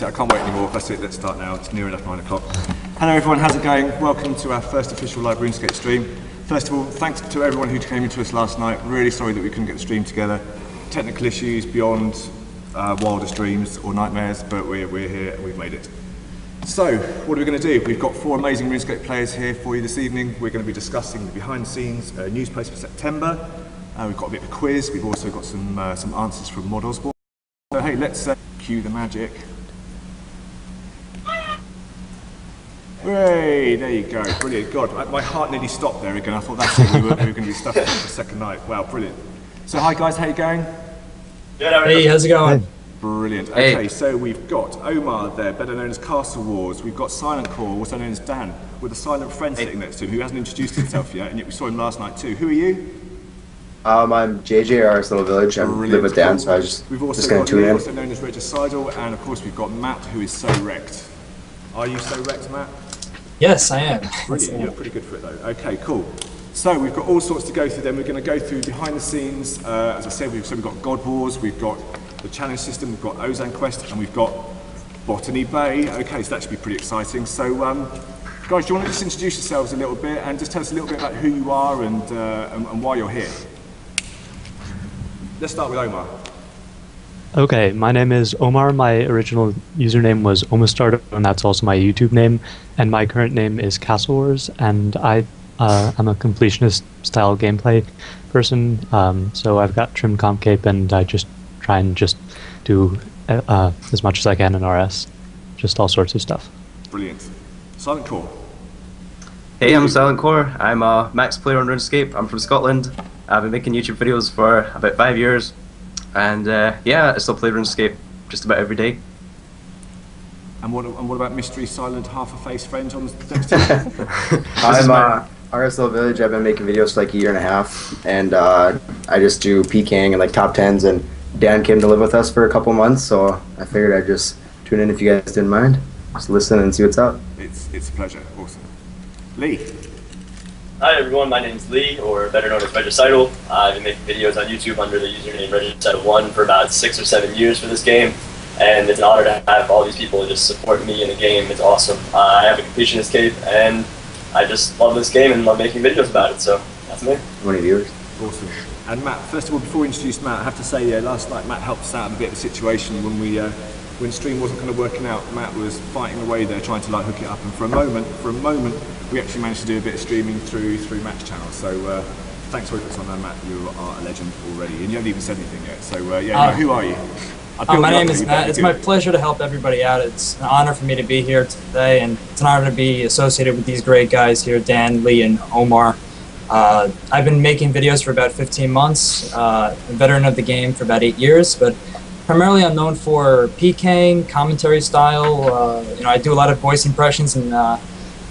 I can't wait anymore. That's it, let's start now. It's near enough 9 o'clock. Hello everyone, how's it going? Welcome to our first official live RuneScape stream. First of all, thanks to everyone who came into us last night. Really sorry that we couldn't get the stream together. Technical issues beyond wildest dreams or nightmares, but we're here and we've made it. So, what are we going to do? We've got 4 amazing RuneScape players here for you this evening. We're going to be discussing the behind the scenes news post for September. We've got a bit of a quiz. We've also got some answers from Mod Osborne. So hey, let's cue the magic. Hooray, there you go, brilliant. God, my heart nearly stopped there again. I thought that's it, we were going to be stuck for the second night. Wow, brilliant. So hi guys, how you going? Hey, how's it going? Hey. Brilliant. Okay, so we've got Omar there, better known as Castle Wars. We've got Silent Core, also known as Dan, with a silent friend sitting next to him who hasn't introduced himself yet, and yet we saw him last night too. Who are you? I'm JJ, Arsenal Village. I live with Dan, so I just going to tune in. Also known as Regicidal, and of course we've got Matt, who is so wrecked. Are you so wrecked, Matt? Yes, I am. Brilliant. You're pretty good for it though. Okay, cool. So we've got all sorts to go through then. We're going to go through behind the scenes. As I said, we've got God Wars, we've got the challenge system, we've got Ozan Quest, and we've got Botany Bay. Okay, so that should be pretty exciting. So guys, do you want to just introduce yourselves a little bit and just tell us a little bit about who you are and why you're here? Let's start with Omar. Okay, my name is Omar. My original username was Omastardo, and that's also my YouTube name. And my current name is Castle Wars, and I'm a completionist style gameplay person. So I've got trim comp cape, and I just try and just do as much as I can in RS, just all sorts of stuff. Brilliant. Silent Core. Hey, I'm Silent Core. I'm a max player on RuneScape. I'm from Scotland. I've been making YouTube videos for about 5 years. And yeah, I still play RuneScape just about every day. And what about mystery silent half-a-face friend on the team? I'm RSL Village. I've been making videos for like a year and a half, and I just do PKing and like top 10s. And Dan came to live with us for a couple months, so I figured I'd just tune in if you guys didn't mind. Just listen and see what's up. It's a pleasure. Awesome. Lee. Hi everyone, my name's Lee, or better known as Regicidal. I've been making videos on YouTube under the username Regicidal1 for about 6 or 7 years for this game, and it's an honor to have all these people just support me in the game. It's awesome. I have a completionist cape, and I just love this game and love making videos about it, so that's me. 20 viewers. Awesome. And Matt, first of all, before we introduce Matt, I have to say, last night Matt helped us out in a bit of a situation when stream wasn't kind of working out. Matt was fighting away there trying to like hook it up, and for a moment we actually managed to do a bit of streaming through Matt's channel. So thanks for putting on there, Matt. You are a legend already, and you haven't even said anything yet. So who are you? My name is Matt. It's my pleasure to help everybody out. It's an honor for me to be here today, and it's an honor to be associated with these great guys here, Dan, Lee, and Omar. I've been making videos for about 15 months, a veteran of the game for about 8 years, but primarily I'm known for PKing, commentary style. I do a lot of voice impressions and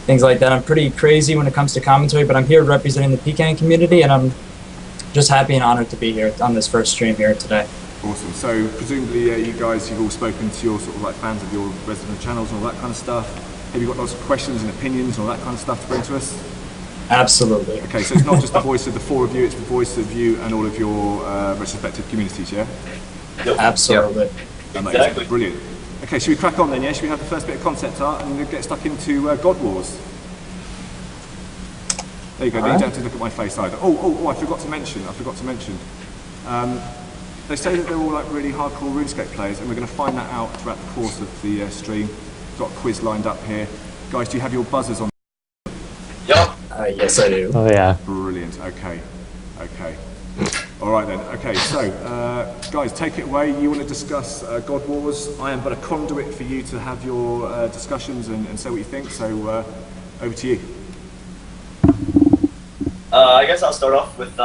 things like that. I'm pretty crazy when it comes to commentary, but I'm here representing the PKing community, and I'm just happy and honored to be here on this first stream here today. Awesome. So presumably you guys, you've all spoken to your sort of like fans of your resident channels and all that kind of stuff. Have you got lots of questions and opinions and all that kind of stuff to bring to us? Absolutely. Okay, so it's not just the voice of the 4 of you, it's the voice of you and all of your respective communities, yeah? Yep. Absolutely. Amazing. Exactly. Brilliant. Okay, should we crack on then, yeah? Should we have the first bit of concept art and get stuck into God Wars? There you go, then you don't have to look at my face either. Oh, I forgot to mention. They say that they're all like really hardcore RuneScape players, and we're going to find that out throughout the course of the stream. We've got a quiz lined up here. Guys, do you have your buzzers on? Yup. Yes, I do. Oh yeah. Brilliant, okay. All right then, okay, so guys, take it away. You want to discuss God Wars. I am but a conduit for you to have your discussions and say what you think, so over to you. I guess I'll start off with,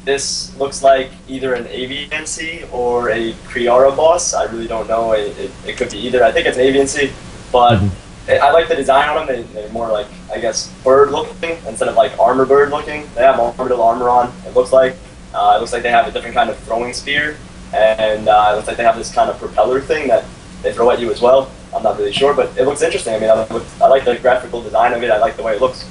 this looks like either an AVNC or a Kriara boss. I really don't know, it could be either. I think it's an AVNC, but I like the design on them. They're more like, I guess, bird looking instead of like armor bird looking. They have orbital armor on, it looks like. It looks like they have a different kind of throwing spear, and it looks like they have this kind of propeller thing that they throw at you as well. I'm not really sure, but it looks interesting. I mean, I like the graphical design of it. I like the way it looks.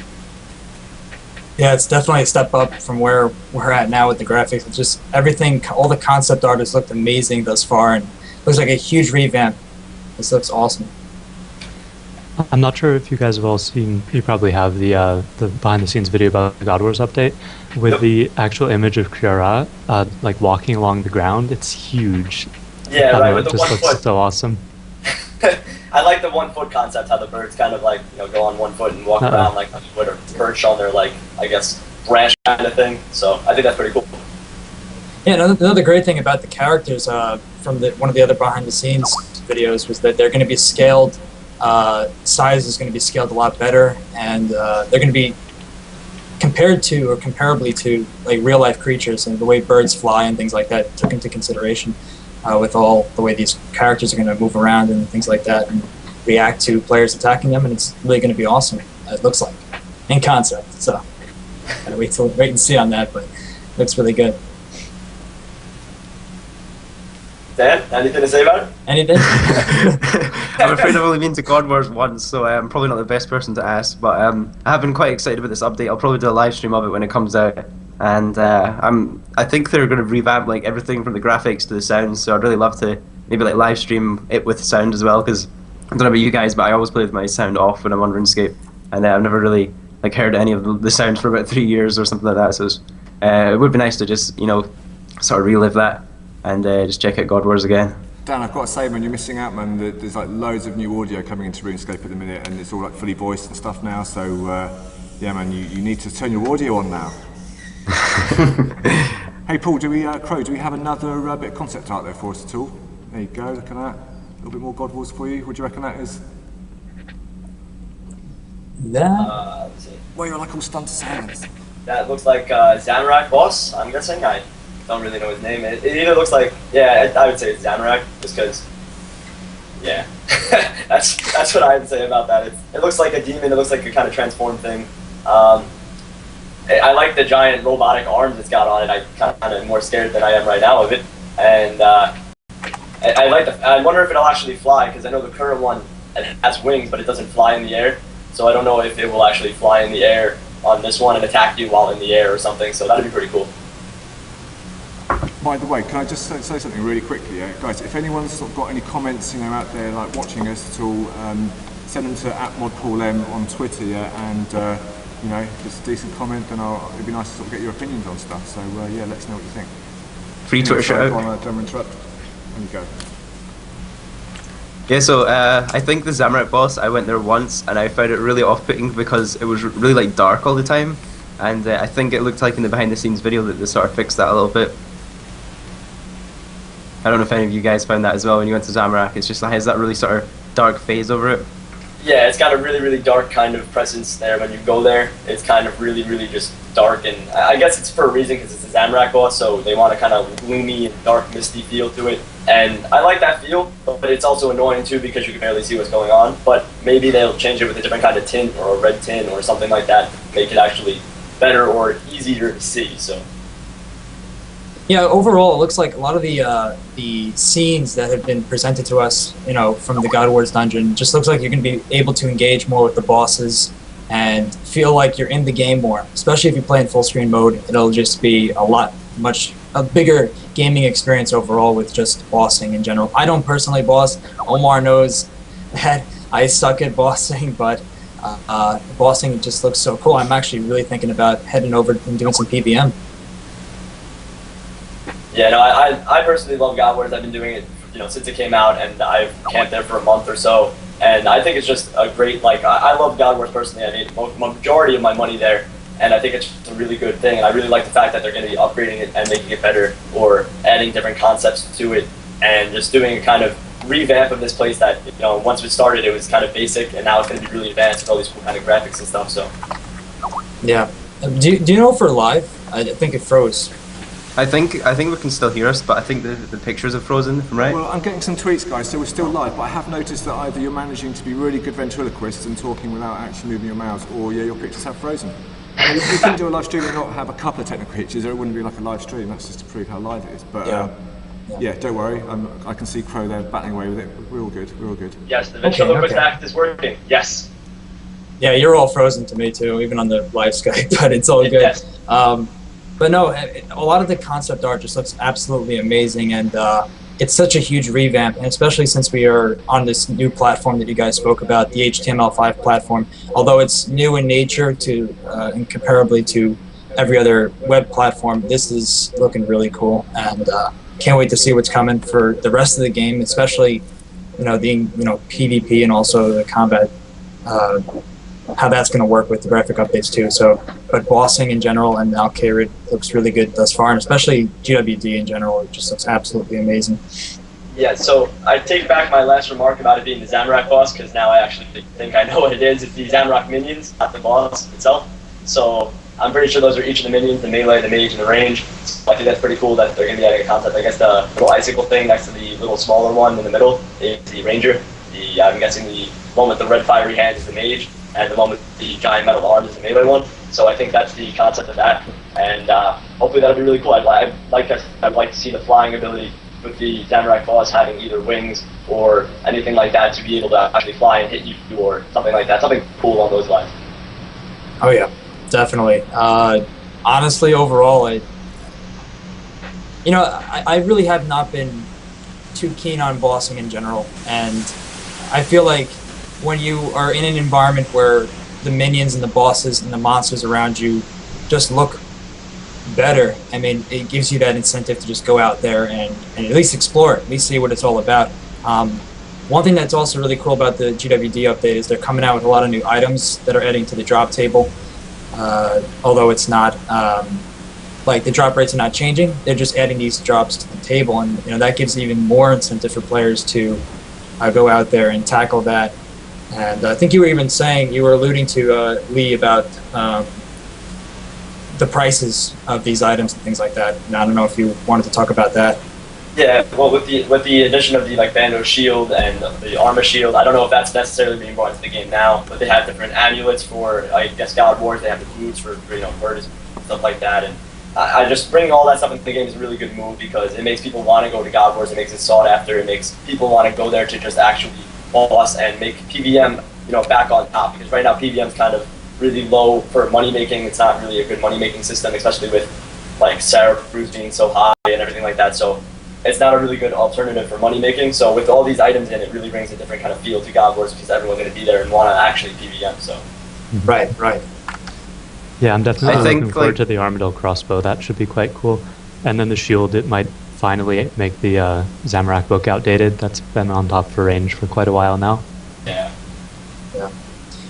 Yeah, it's definitely a step up from where we're at now with the graphics. It's just everything, all the concept art has looked amazing thus far, and it looks like a huge revamp. This looks awesome. I'm not sure if you guys have all seen, you probably have the behind-the-scenes video about the God Wars update with the actual image of Kriara, like walking along the ground. It's huge. Yeah, right, with it the just 1 looks foot. so awesome. I like the 1 foot concept, how the birds kind of like, go on 1 foot and walk around like with a perch on their, like, I guess, branch kind of thing. So I think that's pretty cool. Yeah, another great thing about the characters from one of the other behind-the-scenes videos was that they're going to be scaled. Size is going to be scaled a lot better, and they're going to be compared to or comparably to like real-life creatures, and the way birds fly and things like that took into consideration with all the way these characters are going to move around and things like that and react to players attacking them, and it's really going to be awesome. It looks like in concept. So gotta wait and see on that, but it looks really good. Dan, anything to say about it? Anything? I'm afraid I've only been to God Wars once, so I'm probably not the best person to ask, but I have been quite excited about this update. I'll probably do a live stream of it when it comes out, and I think they're going to revamp like everything from the graphics to the sounds, so I'd really love to maybe like live stream it with sound as well, because I don't know about you guys, but I always play with my sound off when I'm on RuneScape, and I've never really like heard any of the sounds for about 3 years or something like that, so it would be nice to just, sort of relive that and just check out God Wars again. Dan, I've got to say, man, you're missing out, man. There's like loads of new audio coming into RuneScape at the minute, and it's all like fully voiced and stuff now. So, yeah, man, you need to turn your audio on now. Hey, Paul, Crow, do we have another bit of concept art there for us at all? There you go, look at that. A little bit more God Wars for you. What do you reckon that is? Yeah. Let's see. Well, you're like all stunned to silence. That looks like Zamorak boss, I'm guessing. I don't really know his name. It either looks like, I would say it's Zamorak, just because, yeah. That's that's what I would say about that. It looks like a demon. It looks like a kind of transformed thing. I like the giant robotic arms it's got on it. I kind of am more scared than I am right now of it. And I wonder if it'll actually fly, because I know the current one has wings, but it doesn't fly in the air. So I don't know if it will actually fly in the air on this one and attack you while in the air or something. So that'd be pretty cool. By the way, can I just say something really quickly, guys? If anyone's sort of got any comments, out there like watching us at all, send them to @modpaulm on Twitter, and if it's a decent comment, then it'd be nice to sort of get your opinions on stuff. So yeah, let us know what you think. Free Twitter shout out. Don't interrupt. There you go. Yeah, so I think the Zamorak boss, I went there once and I found it really off-putting because it was really like dark all the time, and I think it looked like in the behind-the-scenes video that they sort of fixed that a little bit. I don't know if any of you guys found that as well when you went to Zamorak. It's just like, has that really sort of dark phase over it. Yeah, it's got a really, really dark kind of presence there when you go there. It's kind of really, really just dark, and I guess it's for a reason because it's a Zamorak boss, so they want a kind of gloomy and dark, misty feel to it. And I like that feel, but it's also annoying too because you can barely see what's going on. But maybe they'll change it with a different kind of tint or a red tint or something like that, make it actually better or easier to see. So. Yeah, overall, it looks like a lot of the scenes that have been presented to us, from the God Wars dungeon, just looks like you're going to be able to engage more with the bosses and feel like you're in the game more. Especially if you play in full screen mode, it'll just be a bigger gaming experience overall with just bossing in general. I don't personally boss. Omar knows that I suck at bossing, but bossing just looks so cool. I'm actually really thinking about heading over and doing some PVM. Yeah, no, I personally love God Wars. I've been doing it, since it came out, and I've camped there for a month or so. And I think it's just a great, I love God Wars personally. I made majority of my money there, and I think it's just a really good thing. And I really like the fact that they're going to be upgrading it and making it better, or adding different concepts to it, and just doing a kind of revamp of this place that, once it started, it was kind of basic, and now it's going to be really advanced with all these cool kind of graphics and stuff. So. Yeah. Do you know if we're live? I think it froze. I think we can still hear us, but I think the pictures have frozen, right? Well, I'm getting some tweets, guys, so we're still live, but I have noticed that either you're managing to be really good ventriloquists and talking without actually moving your mouths, or your pictures have frozen. I mean, we can do a live stream and not have a couple of technical pictures, or it wouldn't be like a live stream. That's just to prove how live it is. But yeah, don't worry. I can see Crow there battling away with it. We're all good. We're all good. Yes, the ventriloquist act is working. Yes. Yeah, you're all frozen to me too, even on the live Skype, but it's all good. Yes. But no, a lot of the concept art just looks absolutely amazing, and it's such a huge revamp, and especially since we are on this new platform that you guys spoke about, the HTML5 platform. Although it's new in nature and comparably to every other web platform, this is looking really cool, and can't wait to see what's coming for the rest of the game, especially the PvP and also the combat. How that's going to work with the graphic updates too. So, but bossing in general and Al-Kharid looks really good thus far, and especially GWD in general, it just looks absolutely amazing. Yeah, so I take back my last remark about it being the Zamorak boss, because now I actually think I know what it is. It's the Zamorak minions, not the boss itself. So I'm pretty sure those are each of the minions, the melee, the mage, and the range. So I think that's pretty cool that they're going to be adding a concept. I guess the little icicle thing next to the little smaller one in the middle is the ranger. I'm guessing the one with the red fiery hand is the mage, and the one with the giant metal arms is the melee one. So I think that's the concept of that, and hopefully that'll be really cool. I'd like to see the flying ability with the Zamorak boss having either wings or anything like that to be able to actually fly and hit you or something like that. Something cool along those lines. Oh yeah, definitely. Honestly, overall, I really have not been too keen on bossing in general, and I feel like when you are in an environment where the minions and the bosses and the monsters around you just look better, I mean, it gives you that incentive to just go out there and at least explore it, at least see what it's all about. One thing that's also really cool about the GWD update is they're coming out with a lot of new items that are adding to the drop table. Although it's not, the drop rates are not changing, they're just adding these drops to the table, and that gives even more incentive for players to go out there and tackle that. And I think you were alluding to, Lee, about the prices of these items and things like that. And I don't know if you wanted to talk about that. Yeah, well, with the addition of the like Bando shield and the armor shield, I don't know if that's necessarily being brought into the game now, but they have different amulets for, I guess, God Wars. They have the boots for birds, stuff like that, and I just bringing all that stuff into the game is a really good move because it makes people want to go to God Wars. It makes it sought after. It makes people want to go there to just actually boss and make PVM, back on top. Because right now PVM is kind of really low for money making. It's not really a good money making system, especially with like Sarah Cruz being so high and everything like that. So it's not a really good alternative for money making. So with all these items in, it really brings a different kind of feel to God Wars because everyone's going to be there and want to actually PVM. So. Right. Yeah, I'm definitely looking forward like- to the Armadillo crossbow. That should be quite cool. And then the shield, it might finally make the Zamorak book outdated. That's been on top for range for quite a while now. Yeah.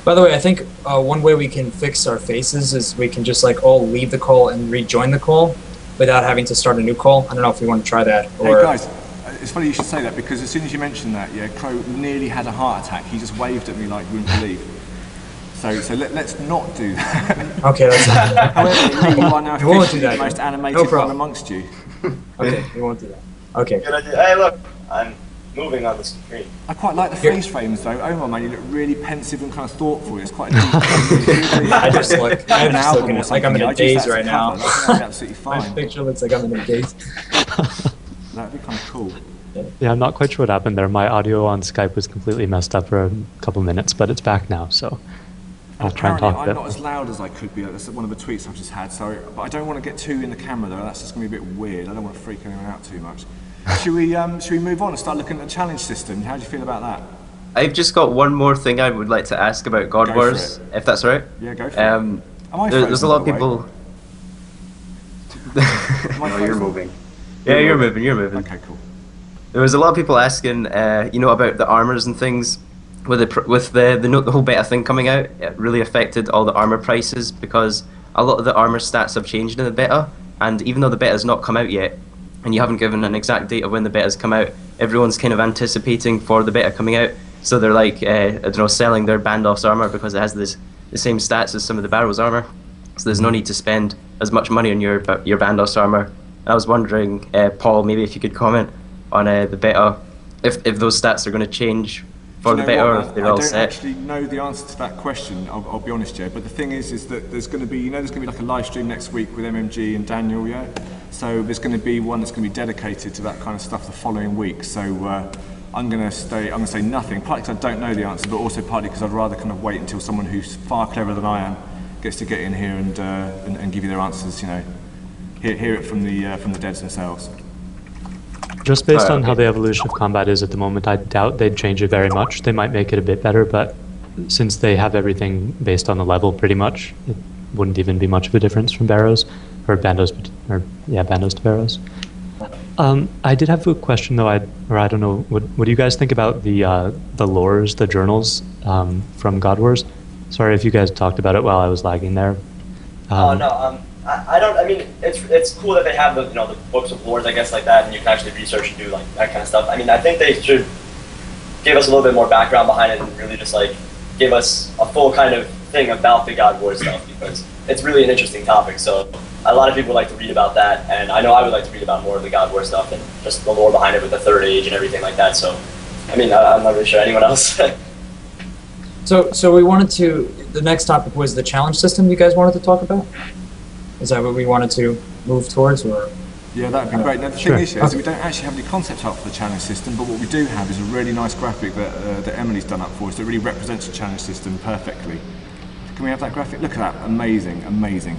By the way, I think one way we can fix our faces is we can just like all leave the call and rejoin the call without having to start a new call. I don't know if we want to try that. Or... Hey guys, it's funny you should say that because as soon as you mentioned that, yeah, Crow nearly had a heart attack. He just waved at me like wouldn't believe. So let's not do that. Okay, that's However, you are now We won't do officially that. the most animated No one problem. amongst you. okay. We won't do that. Okay. Good idea. Hey, look, I'm moving on the screen. I quite like the Here. face frames though. Omar, man, you look really pensive and kind of thoughtful. It's quite a deep. I just look. I'm An just album looking or at like I'm in something. a I'd use daze that as right a now. cover. That'd be absolutely My fine. picture looks like I'm in a daze. That'd be kind of cool. Yeah, I'm not quite sure what happened there. My audio on Skype was completely messed up for a couple minutes, but it's back now, so I'll try and Apparently, talk a I'm bit. not as loud as I could be. That's one of the tweets I've just had. So, but I don't want to get too in the camera though. That's just going to be a bit weird. I don't want to freak anyone out too much. Should we move on and start looking at the challenge system? How do you feel about that? I've just got one more thing I would like to ask about God Go for Wars, it. if that's all right. Yeah, go for it. Um, Am I there's frozen, a lot of by the way? people. Am I No, you're frozen? moving. Yeah, you're moving. Okay, cool. There was a lot of people asking, about the armors and things. With the whole beta thing coming out, it really affected all the armor prices because a lot of the armor stats have changed in the beta. And even though the beta's not come out yet, and you haven't given an exact date of when the beta's come out, everyone's kind of anticipating for the beta coming out. So they're like, selling their Bandos armor because it has the same stats as some of the Barrow's armor. So there's no need to spend as much money on your Bandos armor. I was wondering, Paul, maybe if you could comment on the beta, if those stats are going to change for Do the you know beta, or what, if they're man? all I don't set. actually know the answer to that question. I'll be honest, Joe. But the thing is that there's going to be, there's going to be like a live stream next week with MMG and Daniel, yeah. So there's going to be one that's going to be dedicated to that kind of stuff the following week. So I'm going to say nothing, partly because I don't know the answer, but also partly because I'd rather kind of wait until someone who's far cleverer than I am gets to get in here and give you their answers. Hear it from the devs themselves. Just based on okay. how the evolution of combat is at the moment, I doubt they'd change it very much. They might make it a bit better, but since they have everything based on the level pretty much, it wouldn't even be much of a difference from Barrows, or Bandos to Barrows. I did have a question though, I don't know, what do you guys think about the lores, the journals from God Wars? Sorry if you guys talked about it while I was lagging there. I don't. I mean, it's cool that they have the the books of lores, I guess, like that, and you can actually research and do like that kind of stuff. I mean, I think they should give us a little bit more background behind it and really just like give us a full kind of thing about the God Wars stuff because it's really an interesting topic. So a lot of people like to read about that, and I know I would like to read about more of the God Wars stuff and just the lore behind it with the Third Age and everything like that. So, I mean, I'm not really sure anyone else. So we wanted to. The next topic was the challenge system. You guys wanted to talk about? Is that what we wanted to move towards, or? Yeah, that'd be great. Now the Sure. thing is we don't actually have any concept art for the challenge system, but what we do have is a really nice graphic that Emily's done up for us that really represents the challenge system perfectly. Can we have that graphic? Look at that, amazing, amazing.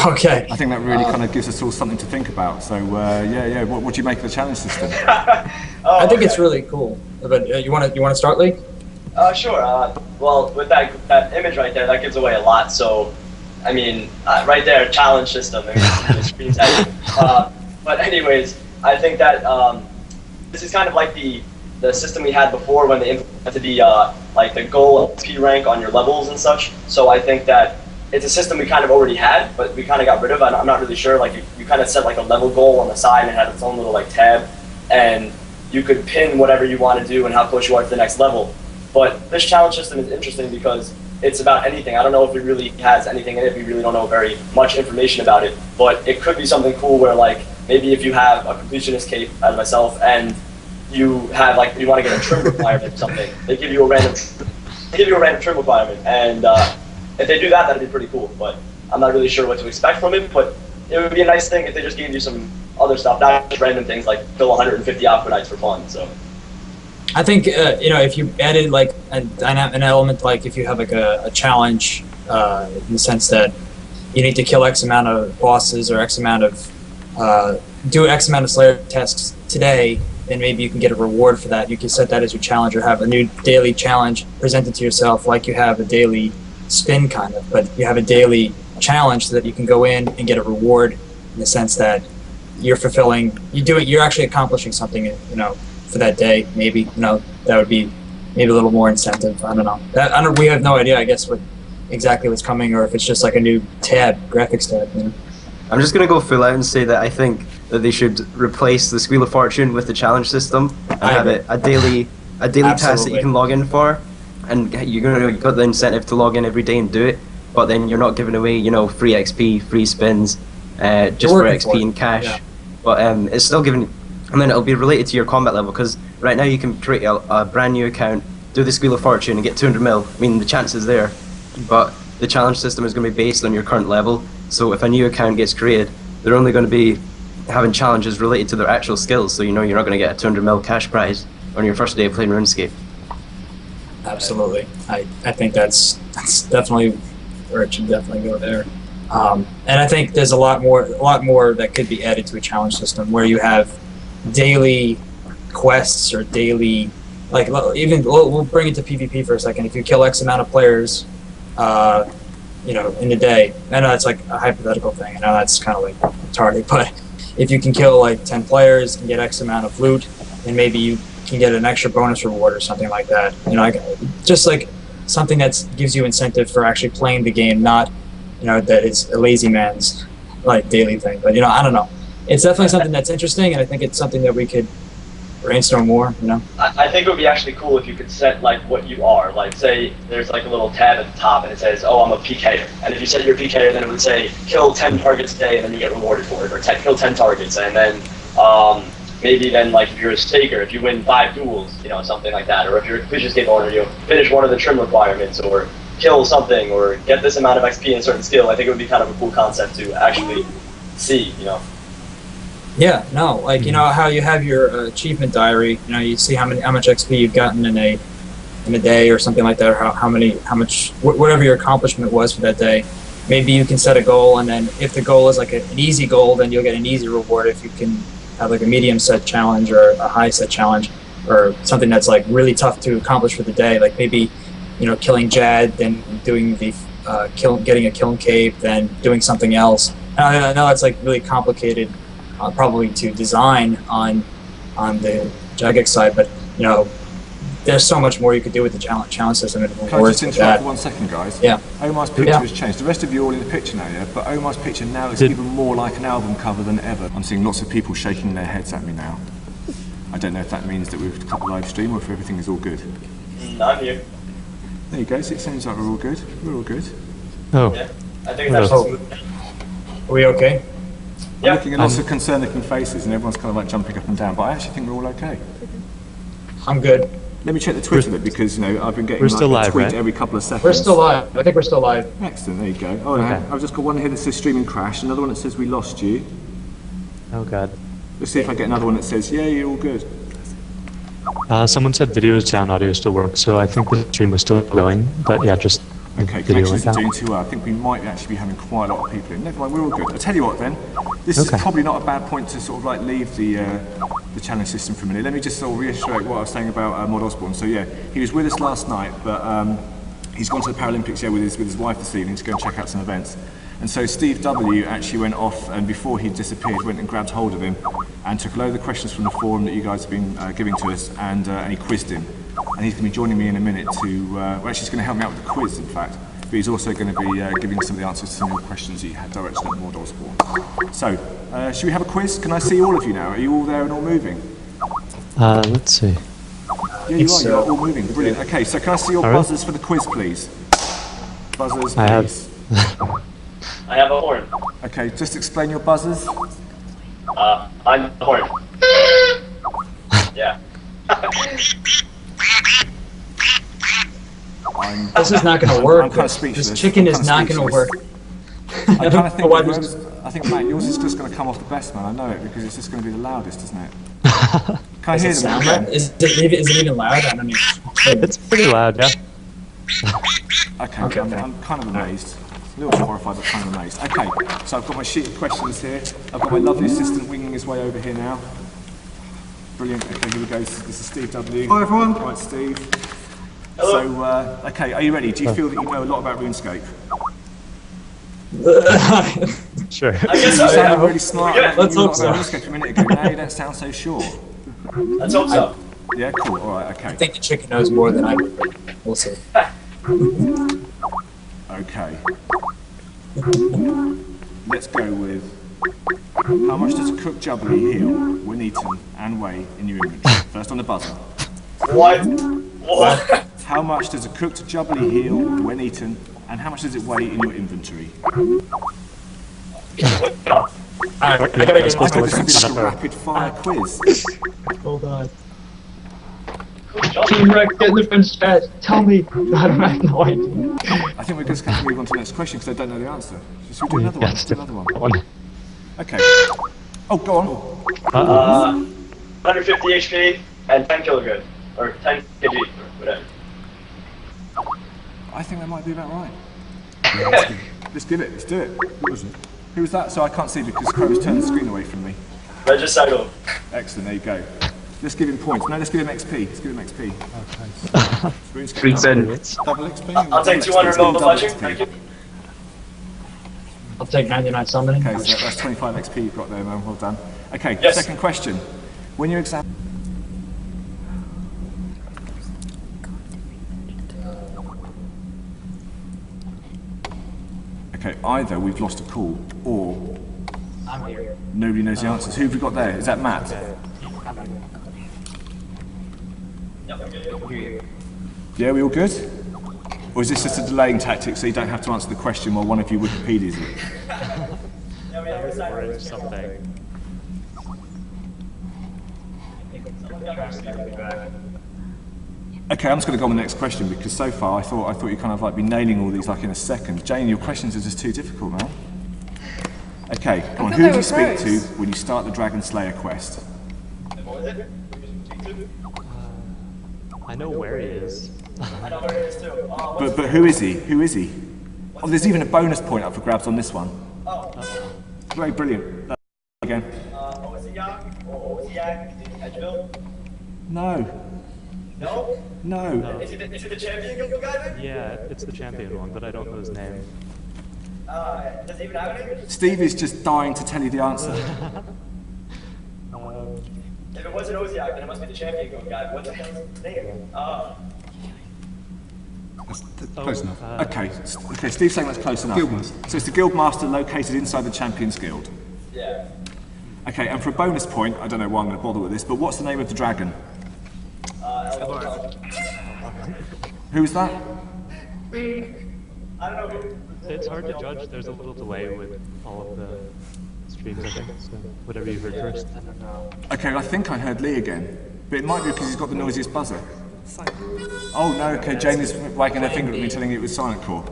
Okay. I think that really kind of gives us all something to think about. So yeah. What do you make of the challenge system? I think it's really cool. But you want to start, Lee? Sure. Well, with that image right there, that gives away a lot. So, I mean, right there, challenge system. But anyways, I think that this is kind of like the system we had before when they implemented the goal of P rank on your levels and such. So I think that it's a system we kind of already had, but we kind of got rid of. I'm not really sure. Like you kind of set like a level goal on the side and it had its own little like tab, and you could pin whatever you want to do and how close you are to the next level. But this challenge system is interesting because it's about anything. I don't know if it really has anything in it. We really don't know very much information about it. But it could be something cool where like maybe if you have a completionist cape as myself, and you have like you want to get a trim requirement or something, they give you a random trim requirement, and if they do that, that'd be pretty cool. But I'm not really sure what to expect from it. But it would be a nice thing if they just gave you some other stuff, not just random things like kill 150 aquanites for fun. So I think you know, if you added like an element, like if you have like a challenge in the sense that you need to kill X amount of bosses or X amount of do X amount of Slayer tasks today, then maybe you can get a reward for that. You can set that as your challenge, or have a new daily challenge presented to yourself, like you have a daily spin kind of, but you have a daily challenge so that you can go in and get a reward in the sense that you're fulfilling, you're actually accomplishing something, you know, for that day. Maybe, you know, that would be maybe a little more incentive. I don't know. We have no idea, I guess, what exactly what's coming, or if it's just like a new tab, graphics tab. You know? I'm just gonna go full out and say that I think that they should replace the Wheel of Fortune with the challenge system and have it a daily task that you can log in for, and you've got the incentive to log in every day and do it. But then you're not giving away, you know, free XP, free spins, just for XP and cash. Yeah. But it's still giving, and then it'll be related to your combat level, because right now you can create a brand new account, do the Wheel of Fortune and get 200 mil. I mean, the chance is there, but the challenge system is going to be based on your current level. So if a new account gets created, they're only going to be having challenges related to their actual skills. So you know you're not going to get a 200 mil cash prize on your first day of playing RuneScape. Absolutely, I think that's definitely where it should definitely go there. And I think there's a lot more that could be added to a challenge system where you have daily quests or daily, like, even we'll bring it to PvP for a second. If you kill X amount of players, you know, in a day, I know that's like a hypothetical thing. I know that's kind of like retarded, but if you can kill like 10 players and get X amount of loot, then maybe you can get an extra bonus reward or something like that. You know, just like something that gives you incentive for actually playing the game, not, you know, that it's a lazy man's like daily thing. But, you know, I don't know. It's definitely something that's interesting, and I think it's something that we could brainstorm more, you know. I think it would be actually cool if you could set like what you are. Like, say there's like a little tab at the top and it says, oh, I'm a PKer. And if you set your PKer, then it would say kill 10 targets a day and then you get rewarded for it, or kill 10 targets. And then maybe then, like, if you're a staker, if you win 5 duels, you know, something like that. Or if you're a completionist owner, you finish one of the trim requirements, or kill something, or get this amount of XP in a certain skill. I think it would be kind of a cool concept to actually see, you know. Yeah, no, like, you know how you have your achievement diary, you know, you see how much XP you've gotten in a day or something like that, or how much whatever your accomplishment was for that day. Maybe you can set a goal, and then if the goal is like an easy goal, then you'll get an easy reward. If you can have like a medium set challenge or a high set challenge, or something that's like really tough to accomplish for the day, like maybe, you know, killing Jad, then doing the getting a kiln cape, then doing something else. I know that's like really complicated, probably to design on the Jagex side, but, you know, there's so much more you could do with the challenge system. Can I just interrupt for 1 second, guys? Yeah. Omar's picture has changed. The rest of you are all in the picture now, yeah? But Omar's picture now is even more like an album cover than ever. I'm seeing lots of people shaking their heads at me now. I don't know if that means that we've cut the live stream or if everything is all good. I'm here. There you go. So it seems like we're all good. We're all good. Oh. Yeah. I think it's actually smooth. Are we okay? Yeah. I'm looking at lots of concerned looking faces and everyone's kind of like jumping up and down, but I actually think we're all okay. I'm good. Let me check the Twitter bit, because, you know, I've been getting We're still live, tweet right? every couple of seconds. We're still live. I think we're still live. Excellent, there you go. Oh, Okay. I've just got one here that says streaming crash, another one that says we lost you. Oh god. Let's see if I get another one that says, yeah, you're all good. Someone said video is down, audio still works, so I think the stream was still going, but yeah, just Okay, video connections went are down. doing too well. I think we might actually be having quite a lot of people in. Never mind, we're all good. I'll tell you what then, this is Okay. probably not a bad point to sort of like leave the challenge system for a minute. Let me just sort of reiterate what I was saying about Mod Osborne. So yeah, he was with us last night, but he's gone to the Paralympics, yeah, with his wife this evening to go and check out some events. And so Steve W actually went off, and before he disappeared, went and grabbed hold of him and took a load of the questions from the forum that you guys have been giving to us, and he quizzed him. And he's going to be joining me in a minute to, well, actually he's going to help me out with the quiz, in fact. But he's also going to be giving some of the answers to some of your questions that you had directed at Mod Osborne. So, should we have a quiz? Can I see all of you now? Are you all there and all moving? Let's see. Yeah, you are. You're all moving. Brilliant. Okay, so can I see your All right. buzzers for the quiz, please? Buzzers, I have. please. I have a horn. Okay, just explain your buzzers. I'm the horn. Yeah. This is not going to work. I'm kind of speechless. This chicken is not going to work. I kind of think why yours, I think, Matt, yours is just going to come off the best, man. I know it because it's just going to be the loudest, isn't it? Can I hear them again? Is it even loud? I don't even. It's pretty loud, yeah. Okay. I'm kind of amazed. A little horrified, but kind of amazed. Okay, so I've got my sheet of questions here. I've got my lovely assistant winging his way over here now. Brilliant. Okay, here we go. This is Steve W. Hi everyone. Right, Steve. Hello. So, okay, are you ready? Do you feel that you know a lot about RuneScape? Sure. I guess You so. sounded Yeah. really smart. Yeah, let's hope so. About RuneScape a minute ago. Now you don't sound so sure. Let's hope so. Yeah, cool. All right, I okay. think the chicken knows more than I do. We'll see. Okay. Let's go with how much does a cooked jubbly heal when eaten and weigh in your inventory? First on the buzzer. What? What? How much does a cooked jubbly heal when eaten and how much does it weigh in your inventory? I gotta get I this. thought this would be like a rapid fire quiz. Hold on. Team Wreck, get in the French chat. Tell me. I don't have no idea. I think we're just going to move on to the next question because I don't know the answer. Should we do another one? Let's do another one. Okay. Oh, go on. 150 HP and 10 kilogram. Or 10 kg, or whatever. I think that might be about right. Let's give it. Let's do it. Who was it? Who was that? So I can't see because Crow's turned the screen away from me. Regicycle. Excellent. There you go. Let's give him points. No, let's give him XP. Let's give him XP. RuneScape. Double XP. I'll take 200 mil punching. Thank you. I'll take 99 summoning. Okay, so that's 25 XP you've got there, man. Well done. Okay, Yes. second question. When you examine... Okay, either we've lost a call or I'm here. nobody knows the answers. Who have we got there? Is that Matt? Yeah, we all good? Or is this just a delaying tactic so you don't have to answer the question while one of you Wikipedias it? Okay, I'm just going to go on the next question because so far I thought you kind of like be nailing all these like in a second. Jane, your questions are just too difficult, man. Okay, come on. Who do you speak to when you start the Dragon Slayer quest? I know where he is. I know where it is too. But who is he? Who is he? Oh, there's even a bonus point up for grabs on this one. Oh. Very brilliant. Again. Oziak or Oziak, Edgeville? No. No? No. Is it the champion guild guy then? Yeah, it's the champion one, but I don't know his name. Does he even have a name? Steve is just dying to tell you the answer. If it wasn't Oziak, then it must be the champion guild guy. What the hell is his name? Close enough. Okay, Steve's saying that's close enough. Guildmaster. So it's the Guildmaster located inside the Champions Guild. Yeah. Okay, and for a bonus point, I don't know why I'm going to bother with this, but what's the name of the dragon? Who is that? I don't know. It's hard to judge. There's a little delay with all of the streams, I think. So whatever you heard first. Okay, I think I heard Lee again, but it might be because he's got the noisiest buzzer. Oh no, okay, Jane is wagging her finger at me telling me it was Silent Core.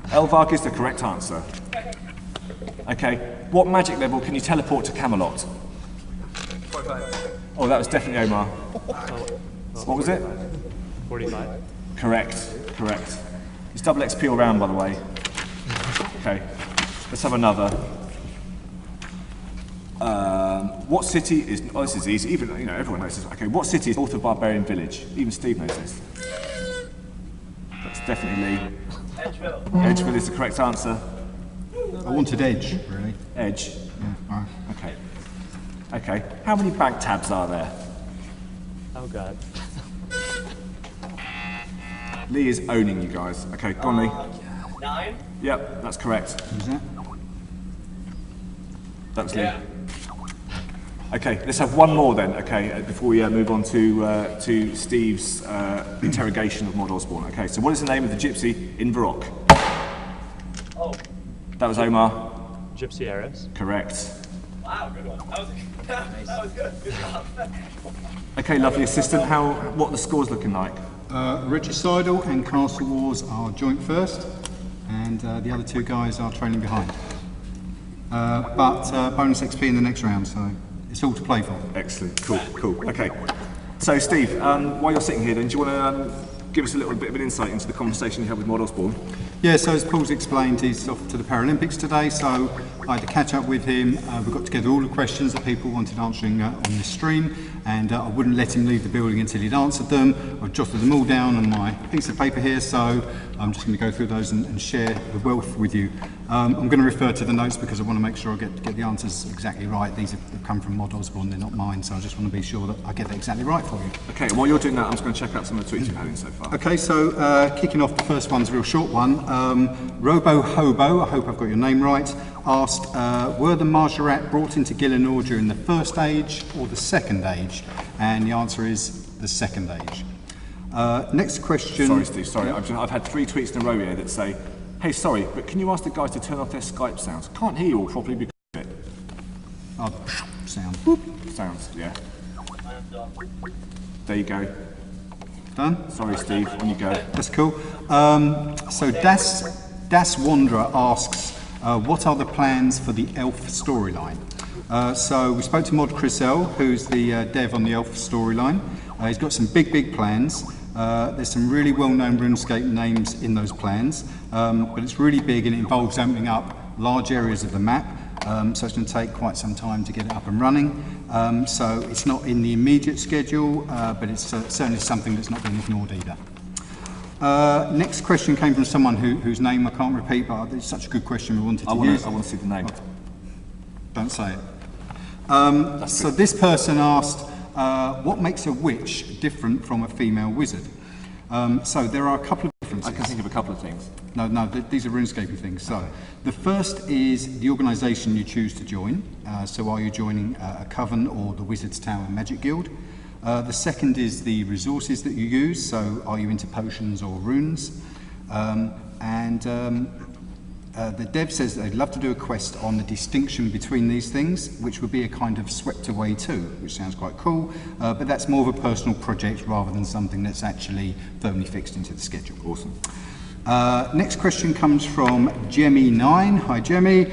Elvarg is the correct answer. Okay, what magic level can you teleport to Camelot? 45. Oh, that was definitely Omar. What was it? 45. Correct. It's double XP all round, by the way. Okay, let's have another. What city is... Oh, this is easy. Even, everyone knows this. Okay, what city is north of Barbarian Village? Even Steve knows this. That's definitely Lee. Edgeville. Edgeville is the correct answer. I wanted Edge, really. Edge. Yeah, alright. Okay. How many bank tabs are there? Oh god. Lee is owning you guys. Okay, go on, Lee. 9? Yep, that's correct. Who's that? That was Lee. Yeah. Okay, let's have one more then, okay, before we move on to Steve's interrogation of Mod Osborne. Okay, so what is the name of the gypsy in Varrock? Oh. That was Omar. Gypsy Heiress. Correct. Wow, good one. That was good. Good job. Okay, lovely assistant. What are the scores looking like? Regicidal and Castle Wars are joint first, and the other two guys are trailing behind. But bonus XP in the next round, so it's all to play for. Excellent. Cool. Okay. So, Steve, while you're sitting here, then, do you want to give us a little bit of an insight into the conversation you had with Model Spawn? Yeah, so as Paul's explained, he's off to the Paralympics today, so I had to catch up with him. We got together all the questions that people wanted answering on this stream, and I wouldn't let him leave the building until he'd answered them. I've jotted them all down on my piece of paper here, so I'm just going to go through those and share the wealth with you. I'm going to refer to the notes because I want to make sure I get the answers exactly right. These have come from Mod Osborne, they're not mine, so I just want to be sure that I get that exactly right for you. Okay, while you're doing that, I'm just going to check out some of the tweets you've had in so far. Okay, so kicking off, the first one's a real short one. Robo Hobo, I hope I've got your name right, asked, were the Marjarat brought into Gielinor during the first age or the second age? And the answer is the second age. Next question. Sorry, Steve, sorry. I've had 3 tweets in a row here that say, hey, sorry, but can you ask the guys to turn off their Skype sounds? Can't hear you all properly because of it. Oh, sound. Boop. Sounds, yeah. There you go. Done? Sorry, Steve, on you go. That's cool. So Das Wanderer asks, what are the plans for the Elf storyline? So we spoke to Mod Chris L, who's the dev on the Elf storyline. He's got some big plans. There's some really well-known RuneScape names in those plans, but it's really big and it involves opening up large areas of the map. So it's going to take quite some time to get it up and running. So it's not in the immediate schedule, but it's certainly something that's not being ignored either. Next question came from someone whose name I can't repeat, but it's such a good question we wanted to use. I want to see the name. Don't say it. So this person asked, what makes a witch different from a female wizard? So there are a couple of differences. I can think of a couple of things. No, these are RuneScape things. So the first is the organisation you choose to join. So are you joining a coven or the Wizard's Tower Magic Guild? The second is the resources that you use. So are you into potions or runes? The dev says they'd love to do a quest on the distinction between these things, which would be a kind of swept away too, which sounds quite cool, but that's more of a personal project rather than something that's actually firmly fixed into the schedule. Awesome. Next question comes from Jemmy9. Hi Jemmy.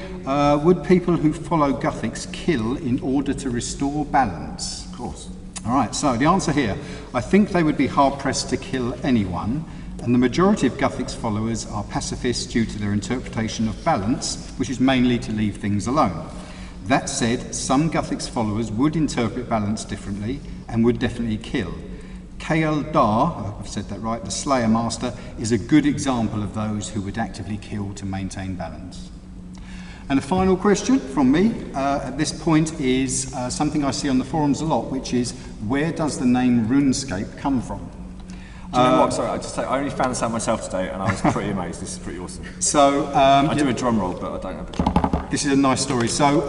Would people who follow Guthics kill in order to restore balance? Of course. All right, so the answer here, I think they would be hard-pressed to kill anyone, and the majority of Guthics followers are pacifists due to their interpretation of balance, which is mainly to leave things alone. That said, some Guthics followers would interpret balance differently and would definitely kill. Kael Dar, I hope I've said that right, the Slayer Master, is a good example of those who would actively kill to maintain balance. And the final question from me at this point is something I see on the forums a lot, which is, where does the name RuneScape come from? Do you know what? Sorry, I only found this out myself today, and I was pretty amazed. This is pretty awesome. So I do a drum roll, but I don't have a drum roll. This is a nice story. So